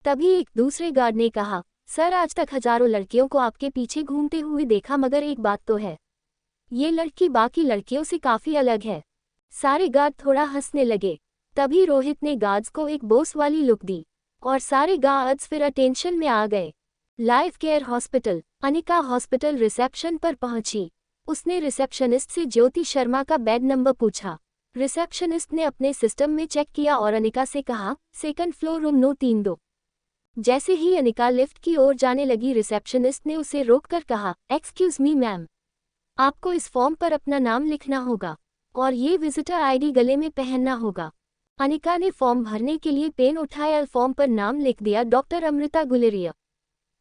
तभी एक दूसरे गार्ड ने कहा, सर आज तक हजारों लड़कियों को आपके पीछे घूमते हुए देखा, मगर एक बात तो है, ये लड़की बाकी लड़कियों से काफी अलग है। सारे गार्ड थोड़ा हंसने लगे। तभी रोहित ने गार्ड्स को एक बोस वाली लुक दी और सारे गार्ड्स फिर अटेंशन में आ गए। Life care hospital. Anika hospital reception पर पहुंची। उसने रिसेप्शनिस्ट से ज्योति शर्मा का बेड नंबर पूछा। रिसेप्शनिस्ट ने अपने सिस्टम में चेक किया और अनिका से कहा, सेकंड फ्लोर रूम 932। जैसे ही अनिका लिफ्ट की ओर जाने लगी, रिसेप्शनिस्ट ने उसे रोककर कहा, एक्सक्यूज मी मैम, आपको इस फॉर्म पर अपना नाम लिखना होगा और ये विजिटर आईडी गले में पहनना होगा। अनिका ने फॉर्म भरने के लिए पेन उठाया, फॉर्म पर नाम लिख दिया, डॉक्टर अमृता गुलेरिया।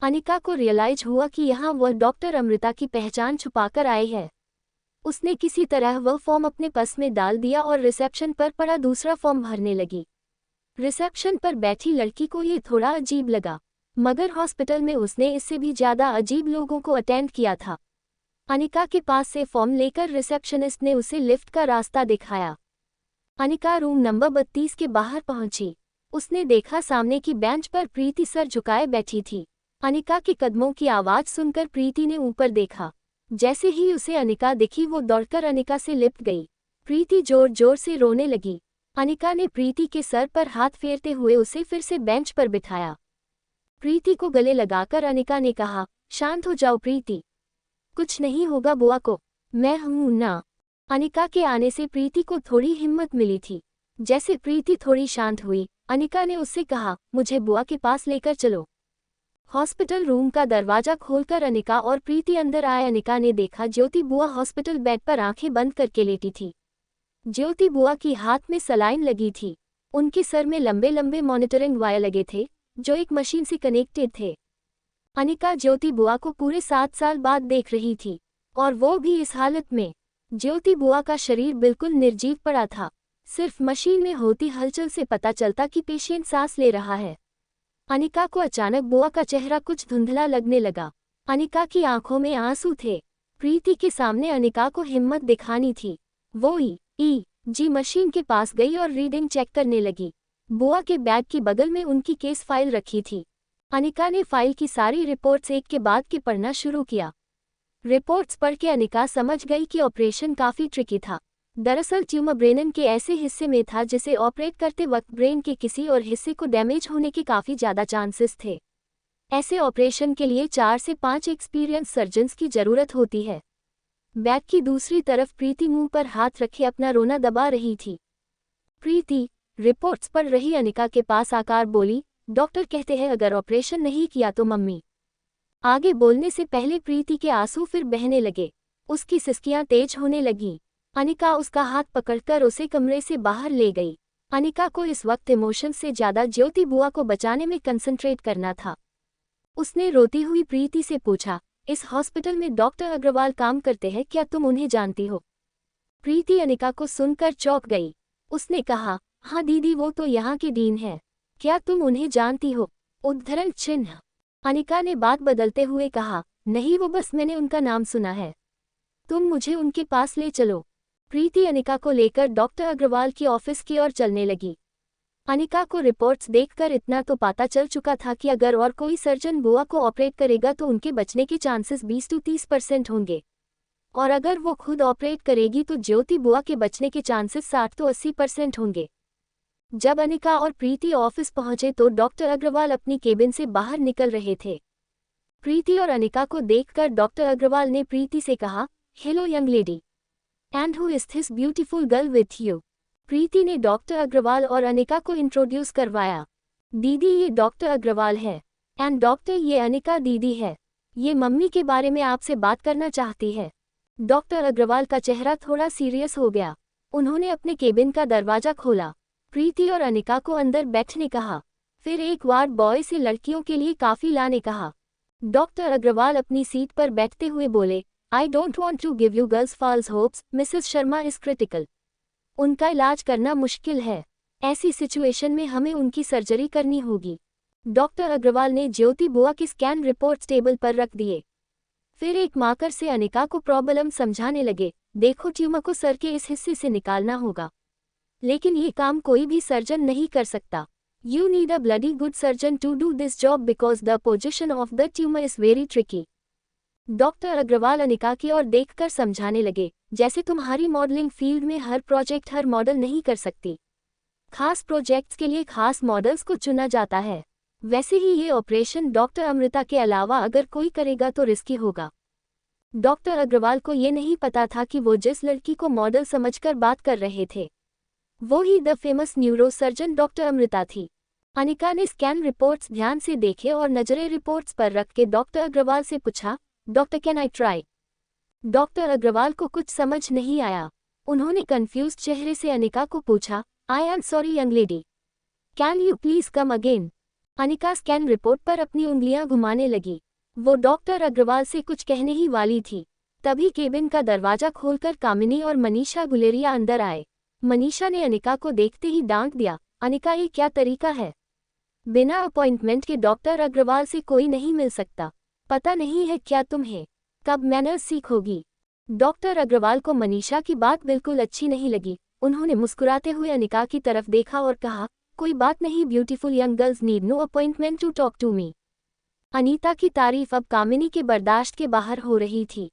अनिका को रियलाइज हुआ कि यहाँ वह डॉक्टर अमृता की पहचान छुपाकर आई है। उसने किसी तरह वह फॉर्म अपने पर्स में डाल दिया और रिसेप्शन पर पड़ा दूसरा फॉर्म भरने लगी। रिसेप्शन पर बैठी लड़की को ये थोड़ा अजीब लगा, मगर हॉस्पिटल में उसने इससे भी ज्यादा अजीब लोगों को अटेंड किया था। अनिका के पास से फॉर्म लेकर रिसेप्शनिस्ट ने उसे लिफ्ट का रास्ता दिखाया। अनिका रूम नंबर 32 के बाहर पहुंची। उसने देखा सामने की बेंच पर प्रीति सर झुकाए बैठी थी। अनिका के कदमों की आवाज सुनकर प्रीति ने ऊपर देखा। जैसे ही उसे अनिका दिखी वो दौड़कर अनिका से लिपट गई। प्रीति जोर जोर से रोने लगी। अनिका ने प्रीति के सर पर हाथ फेरते हुए उसे फिर से बेंच पर बिठाया। प्रीति को गले लगाकर अनिका ने कहा, शांत हो जाओ प्रीति, कुछ नहीं होगा बुआ को, मैं हूं ना। अनिका के आने से प्रीति को थोड़ी हिम्मत मिली थी। जैसे प्रीति थोड़ी शांत हुई, अनिका ने उससे कहा, मुझे बुआ के पास लेकर चलो। हॉस्पिटल रूम का दरवाजा खोलकर अनिका और प्रीति अंदर आए। अनिका ने देखा ज्योति बुआ हॉस्पिटल बेड पर आंखें बंद करके लेटी थी। ज्योति बुआ की हाथ में सलाइन लगी थी। उनके सर में लंबे लंबे मॉनिटरिंग वायर लगे थे जो एक मशीन से कनेक्टेड थे। अनिका ज्योति बुआ को पूरे 7 साल बाद देख रही थी और वो भी इस हालत में। ज्योति बुआ का शरीर बिल्कुल निर्जीव पड़ा था। सिर्फ मशीन में होती हलचल से पता चलता कि पेशेंट सांस ले रहा है। अनिका को अचानक बुआ का चेहरा कुछ धुंधला लगने लगा। अनिका की आंखों में आंसू थे। प्रीति के सामने अनिका को हिम्मत दिखानी थी। वो ईईजी मशीन के पास गई और रीडिंग चेक करने लगी। बुआ के बैग की बगल में उनकी केस फाइल रखी थी। अनिका ने फाइल की सारी रिपोर्ट्स एक के बाद के पढ़ना शुरू किया। रिपोर्ट्स पढ़ के अनिका समझ गई कि ऑपरेशन काफी ट्रिकी था। दरअसल ट्यूमर ब्रेन के ऐसे हिस्से में था जिसे ऑपरेट करते वक्त ब्रेन के किसी और हिस्से को डैमेज होने के काफी ज्यादा चांसेस थे। ऐसे ऑपरेशन के लिए 4 से 5 एक्सपीरियंस सर्जन्स की जरूरत होती है। बैग की दूसरी तरफ प्रीति मुंह पर हाथ रखे अपना रोना दबा रही थी। प्रीति रिपोर्ट्स पढ़ रही अनिका के पास आकर बोली, डॉक्टर कहते हैं अगर ऑपरेशन नहीं किया तो मम्मी। आगे बोलने से पहले प्रीति के आंसू फिर बहने लगे। उसकी सिसकियां तेज होने लगीं। अनिका उसका हाथ पकड़कर उसे कमरे से बाहर ले गई। अनिका को इस वक्त इमोशन से ज्यादा ज्योति बुआ को बचाने में कंसंट्रेट करना था। उसने रोती हुई प्रीति से पूछा, इस हॉस्पिटल में डॉक्टर अग्रवाल काम करते हैं, क्या तुम उन्हें जानती हो? प्रीति अनिका को सुनकर चौंक गई। उसने कहा, हाँ दीदी, वो तो यहाँ के डीन हैं। क्या तुम उन्हें जानती हो? उद्धरण चिन्ह। अनिका ने बात बदलते हुए कहा, नहीं, वो बस मैंने उनका नाम सुना है। तुम मुझे उनके पास ले चलो। प्रीति अनिका को लेकर डॉक्टर अग्रवाल की ऑफिस की ओर चलने लगी। अनिका को रिपोर्ट्स देखकर इतना तो पता चल चुका था कि अगर और कोई सर्जन बुआ को ऑपरेट करेगा तो उनके बचने के चांसेस 20 से 30% होंगे, और अगर वो खुद ऑपरेट करेगी तो ज्योति बुआ के बचने के चांसेस 60 से 80% होंगे। जब अनिका और प्रीति ऑफिस पहुंचे तो डॉक्टर अग्रवाल अपनी केबिन से बाहर निकल रहे थे। प्रीति और अनिका को देखकर डॉक्टर अग्रवाल ने प्रीति से कहा, hello young lady, and who is this beautiful girl with you? Preeti ने डॉक्टर अग्रवाल और अनिका को इंट्रोड्यूस करवाया। दीदी, ये डॉक्टर अग्रवाल है, एंड डॉक्टर, ये अनिका दीदी है। ये मम्मी के बारे में आपसे बात करना चाहती है। डॉक्टर अग्रवाल का चेहरा थोड़ा सीरियस हो गया। उन्होंने अपने केबिन का दरवाजा खोला, प्रीति और अनिका को अंदर बैठने कहा, फिर एक वार्ड बॉय से लड़कियों के लिए काफी लाने कहा। डॉक्टर अग्रवाल अपनी सीट पर बैठते हुए बोले, I don't want to give you girls false hopes, mrs Sharma is critical. उनका इलाज करना मुश्किल है। ऐसी सिचुएशन में हमें उनकी सर्जरी करनी होगी। डॉक्टर अग्रवाल ने ज्योति बुआ की स्कैन रिपोर्ट्स टेबल पर रख दिए। फिर एक मार्कर से अनिका को प्रॉब्लम समझाने लगे। देखो, ट्यूमर को सर के इस हिस्से से निकालना होगा, लेकिन ये काम कोई भी सर्जन नहीं कर सकता। You need a bloody good surgeon to do this job because the position of the tumor is very tricky. Doctor Agarwal Anika की ओर देखकर समझाने लगे, जैसे तुम्हारी मॉडलिंग फील्ड में हर प्रोजेक्ट हर मॉडल नहीं कर सकती। खास प्रोजेक्ट्स के लिए खास मॉडल्स को चुना जाता है। वैसे ही ये ऑपरेशन डॉक्टर अमृता के अलावा अगर कोई करेगा तो रिस्की होगा। डॉक्टर अग्रवाल को ये नहीं पता था कि वो जिस लड़की को मॉडल समझकर बात कर रहे थे वो ही the famous neurosurgeon doctor Amrita थी। अनिका ने स्कैन रिपोर्ट्स ध्यान से देखे और नजरें रिपोर्ट्स पर रख के डॉक्टर अग्रवाल से पूछा, doctor can I try? Doctor Agarwal को कुछ समझ नहीं आया। उन्होंने कंफ्यूज्ड चेहरे से अनिका को पूछा, आई am sorry young lady, can you please come again? Anika scan report पर अपनी उंगलियां घुमाने लगी। वो डॉक्टर अग्रवाल से कुछ कहने ही वाली थी, तभी केबिन का दरवाजा खोलकर कामिनी और मनीषा गुलेरिया अंदर आए। मनीषा ने अनिका को देखते ही डांट दिया, अनिका ये क्या तरीका है? बिना अपॉइंटमेंट के डॉक्टर अग्रवाल से कोई नहीं मिल सकता। पता नहीं है क्या तुम्हें, कब मैनर्स सीखोगी? डॉक्टर अग्रवाल को मनीषा की बात बिल्कुल अच्छी नहीं लगी। उन्होंने मुस्कुराते हुए अनिका की तरफ देखा और कहा, कोई बात नहीं, beautiful young girls need no appointment to talk to me. Anita की तारीफ अब कामिनी के बर्दाश्त के बाहर हो रही थी।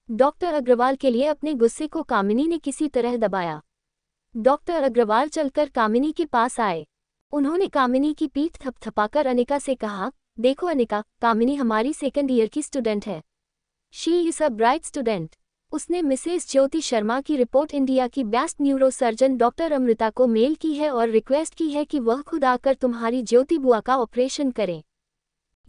डॉक्टर अग्रवाल के लिए अपने गुस्से को कामिनी ने किसी तरह दबाया। डॉक्टर अग्रवाल चलकर कामिनी के पास आए। उन्होंने कामिनी की पीठ थपथपाकर अनिका से कहा, देखो अनिका, कामिनी हमारी सेकंड ईयर की स्टूडेंट है। She is a bright student. उसने मिसेस ज्योति शर्मा की रिपोर्ट इंडिया की best neuro surgeon doctor Amrita को मेल की है और रिक्वेस्ट की है कि वह खुद आकर तुम्हारी ज्योति बुआ का ऑपरेशन करें।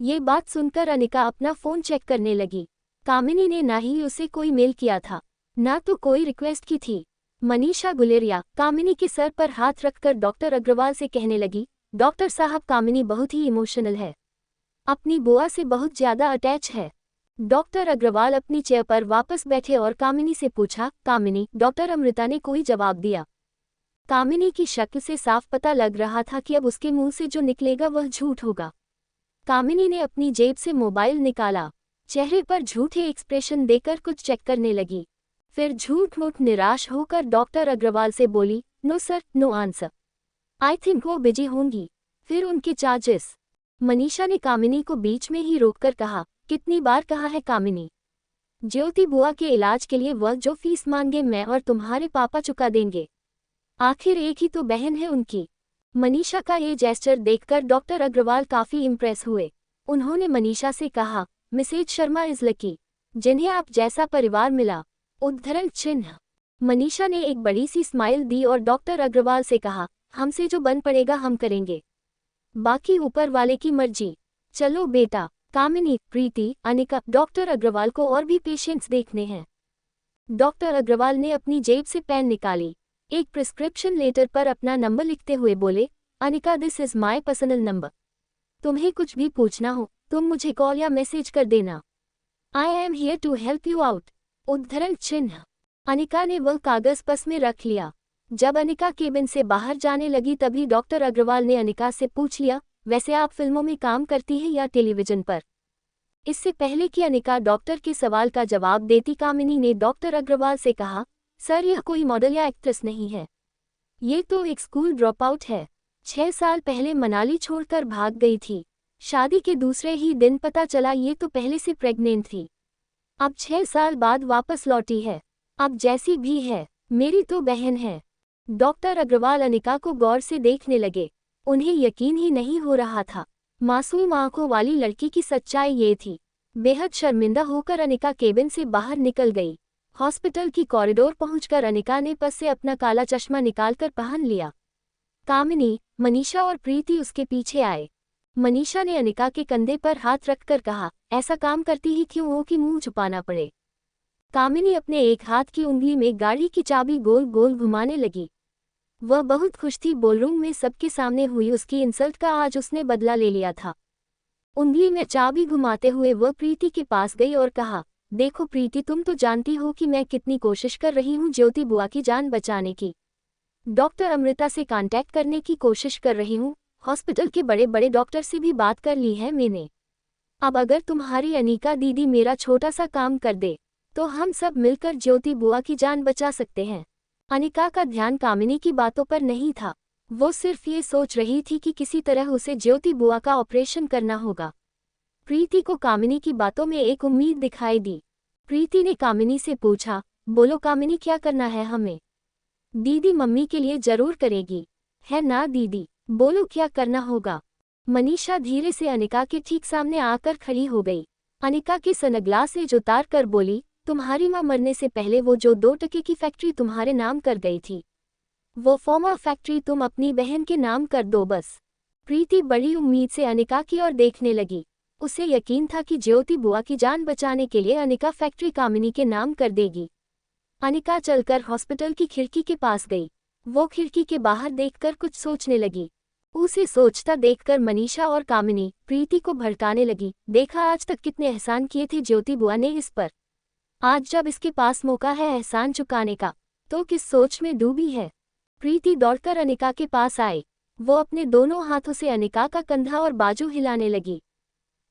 ये बात सुनकर अनिका अपना फोन चेक करने लगी। कामिनी ने ना ही उसे कोई मेल किया था, ना तो कोई रिक्वेस्ट की थी। मनीषा गुलेरिया कामिनी के सर पर हाथ रखकर डॉक्टर अग्रवाल से कहने लगी, डॉक्टर साहब, कामिनी बहुत ही इमोशनल है, अपनी बुआ से बहुत ज्यादा अटैच है। डॉक्टर अग्रवाल अपनी चेयर पर वापस बैठे और कामिनी से पूछा, कामिनी, डॉक्टर अमृता ने कोई जवाब दिया? कामिनी की शक्ल से साफ पता लग रहा था कि अब उसके मुंह से जो निकलेगा वह झूठ होगा। कामिनी ने अपनी जेब से मोबाइल निकाला, चेहरे पर झूठे एक्सप्रेशन देकर कुछ चेक करने लगी। फिर झूठ मूठ निराश होकर डॉक्टर अग्रवाल से बोली, no sir, no answer, I think वो बिजी होंगी। फिर उनके चार्जेस? मनीषा ने कामिनी को बीच में ही रोककर कहा, कितनी बार कहा है कामिनी, ज्योति बुआ के इलाज के लिए वह जो फीस मांगे मैं और तुम्हारे पापा चुका देंगे। आखिर एक ही तो बहन है उनकी। मनीषा का ये जेस्चर देखकर डॉक्टर अग्रवाल काफी इम्प्रेस हुए। उन्होंने मनीषा से कहा, मिसेज शर्मा इज लकी, जिन्हें आप जैसा परिवार मिला। उद्धरण चिन्ह। मनीषा ने एक बड़ी सी स्माइल दी और डॉक्टर अग्रवाल से कहा, हमसे जो बन पड़ेगा हम करेंगे, बाकी ऊपर वाले की मर्जी। चलो बेटा। कामिनी, प्रीति, अनिका, डॉक्टर अग्रवाल को और भी पेशेंट्स देखने हैं। डॉक्टर अग्रवाल ने अपनी जेब से पेन निकाली, एक प्रिस्क्रिप्शन लेटर पर अपना नंबर लिखते हुए बोले, Anika, this is my personal number. तुम्हें कुछ भी पूछना हो तुम मुझे कॉल या मैसेज कर देना। I am here to help you out. उद्धरण चिन्ह। अनिका ने वह कागज पस में रख लिया। जब अनिका केबिन से बाहर जाने लगी तभी डॉक्टर अग्रवाल ने अनिका से पूछ लिया, वैसे आप फिल्मों में काम करती हैं या टेलीविजन पर? इससे पहले कि अनिका डॉक्टर के सवाल का जवाब देती, कामिनी ने डॉक्टर अग्रवाल से कहा, सर, यह कोई मॉडल या एक्ट्रेस नहीं है, ये तो एक स्कूल ड्रॉप आउट है। 6 साल पहले मनाली छोड़कर भाग गई थी। शादी के दूसरे ही दिन पता चला ये तो पहले से प्रेग्नेंट थी। अब 6 साल बाद वापस लौटी है। अब जैसी भी है मेरी तो बहन है। डॉक्टर अग्रवाल अनिका को गौर से देखने लगे। उन्हें यकीन ही नहीं हो रहा था। मासूम आंखों वाली लड़की की सच्चाई ये थी। बेहद शर्मिंदा होकर अनिका केबिन से बाहर निकल गई। हॉस्पिटल की कॉरिडोर पहुंचकर अनिका ने पर्स से अपना काला चश्मा निकालकर पहन लिया। कामिनी, मनीषा और प्रीति उसके पीछे आए। मनीषा ने अनिका के कंधे पर हाथ रखकर कहा, ऐसा काम करती ही क्यों हो कि मुंह छुपाना पड़े? कामिनी अपने एक हाथ की उंगली में गाड़ी की चाबी गोल गोल घुमाने लगी। वह बहुत खुश थी। बॉलरूम में सबके सामने हुई उसकी इंसल्ट का आज उसने बदला ले लिया था। उंगली में चाबी घुमाते हुए वह प्रीति के पास गई और कहा, देखो प्रीति, तुम तो जानती हो कि मैं कितनी कोशिश कर रही हूँ ज्योति बुआ की जान बचाने की। डॉक्टर अमृता से कांटेक्ट करने की कोशिश कर रही हूँ, हॉस्पिटल के बड़े बड़े डॉक्टर से भी बात कर ली है मैंने। अब अगर तुम्हारी अनिका दीदी मेरा छोटा सा काम कर दे तो हम सब मिलकर ज्योति बुआ की जान बचा सकते हैं। अनिका का ध्यान कामिनी की बातों पर नहीं था, वो सिर्फ ये सोच रही थी कि किसी तरह उसे ज्योति बुआ का ऑपरेशन करना होगा। प्रीति को कामिनी की बातों में एक उम्मीद दिखाई दी। प्रीति ने कामिनी से पूछा, बोलो कामिनी, क्या करना है हमें? दीदी मम्मी के लिए जरूर करेगी, है ना दीदी? बोलो क्या करना होगा? मनीषा धीरे से अनिका के ठीक सामने आकर खड़ी हो गई। अनिका की सनग्लासेज उतार कर बोली, तुम्हारी माँ मरने से पहले वो जो 2 टके की फैक्ट्री तुम्हारे नाम कर गई थी, वो फॉर्मा फैक्ट्री तुम अपनी बहन के नाम कर दो बस। प्रीति बड़ी उम्मीद से अनिका की ओर देखने लगी। उसे यकीन था कि ज्योति बुआ की जान बचाने के लिए अनिका फैक्ट्री कामिनी के नाम कर देगी। अनिका चलकर हॉस्पिटल की खिड़की के पास गई। वो खिड़की के बाहर देखकर कुछ सोचने लगी। उसे सोचता देखकर मनीषा और कामिनी प्रीति को भड़काने लगी। देखा आज तक कितने एहसान किए थे ज्योति बुआ ने इस पर, आज जब इसके पास मौका है एहसान चुकाने का तो किस सोच में डूबी है। प्रीति दौड़कर अनिका के पास आई। वो अपने दोनों हाथों से अनिका का कंधा और बाजू हिलाने लगी।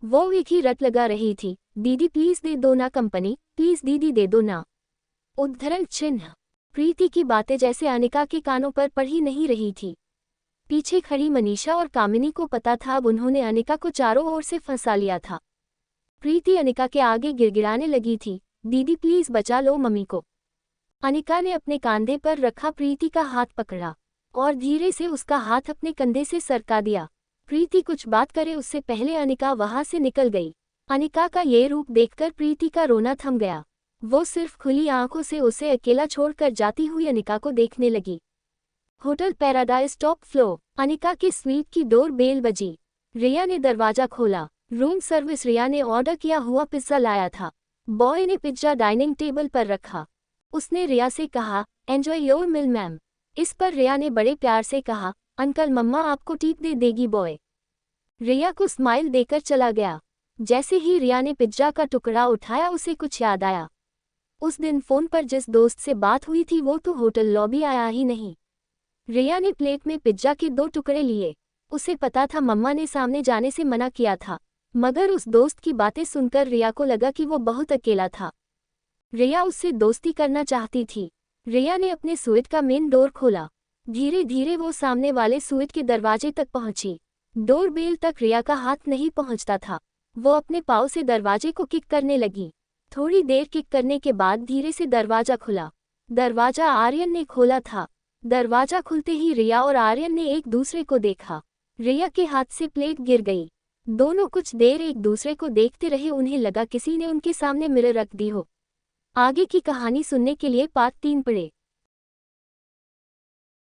वो एक ही रट लगा रही थी, दीदी प्लीज दे दो ना कंपनी, प्लीज दीदी दे दो ना। उद्धरण चिन्ह। प्रीति की बातें जैसे अनिका के कानों पर पड़ ही नहीं रही थी। पीछे खड़ी मनीषा और कामिनी को पता था अब उन्होंने अनिका को चारों ओर से फंसा लिया था। प्रीति अनिका के आगे गिड़गिड़ाने लगी थी, दीदी प्लीज बचा लो मम्मी को। अनिका ने अपने कंधे पर रखा प्रीति का हाथ पकड़ा और धीरे से उसका हाथ अपने कंधे से सरका दिया। प्रीति कुछ बात करे उससे पहले अनिका वहां से निकल गई। अनिका का ये रूप देखकर प्रीति का रोना थम गया। वो सिर्फ खुली आंखों से उसे अकेला छोड़कर जाती हुई अनिका को देखने लगी। Hotel paradise top floor. Anika की स्वीट की डोर बेल बजी। रिया ने दरवाजा खोला। Room service. रिया ने ऑर्डर किया हुआ पिज्जा लाया था। बॉय ने पिज्जा डाइनिंग टेबल पर रखा। उसने रिया से कहा, एंजॉय योर मील मैम। इस पर रिया ने बड़े प्यार से कहा, अंकल मम्मा आपको टिप दे देगी बॉय। रिया को स्माइल देकर चला गया। जैसे ही रिया ने पिज्जा का टुकड़ा उठाया उसे कुछ याद आया। उस दिन फोन पर जिस दोस्त से बात हुई थी वो तो होटल लॉबी आया ही नहीं। रिया ने प्लेट में पिज्जा के 2 टुकड़े लिए। उसे पता था मम्मा ने सामने जाने से मना किया था, मगर उस दोस्त की बातें सुनकर रिया को लगा कि वो बहुत अकेला था। रिया उससे दोस्ती करना चाहती थी। रिया ने अपने स्वीट का मेन डोर खोला। धीरे धीरे वो सामने वाले स्वीट के दरवाजे तक पहुंची। डोर बेल तक रिया का हाथ नहीं पहुंचता था। वो अपने पाँव से दरवाजे को किक करने लगी। थोड़ी देर किक करने के बाद धीरे से दरवाजा खुला। दरवाजा आर्यन ने खोला था। दरवाजा खुलते ही रिया और आर्यन ने एक दूसरे को देखा। रिया के हाथ से प्लेट गिर गई। दोनों कुछ देर एक दूसरे को देखते रहे। उन्हें लगा किसी ने उनके सामने मिरर रख दी हो। आगे की कहानी सुनने के लिए पार्ट 3 पढ़ें।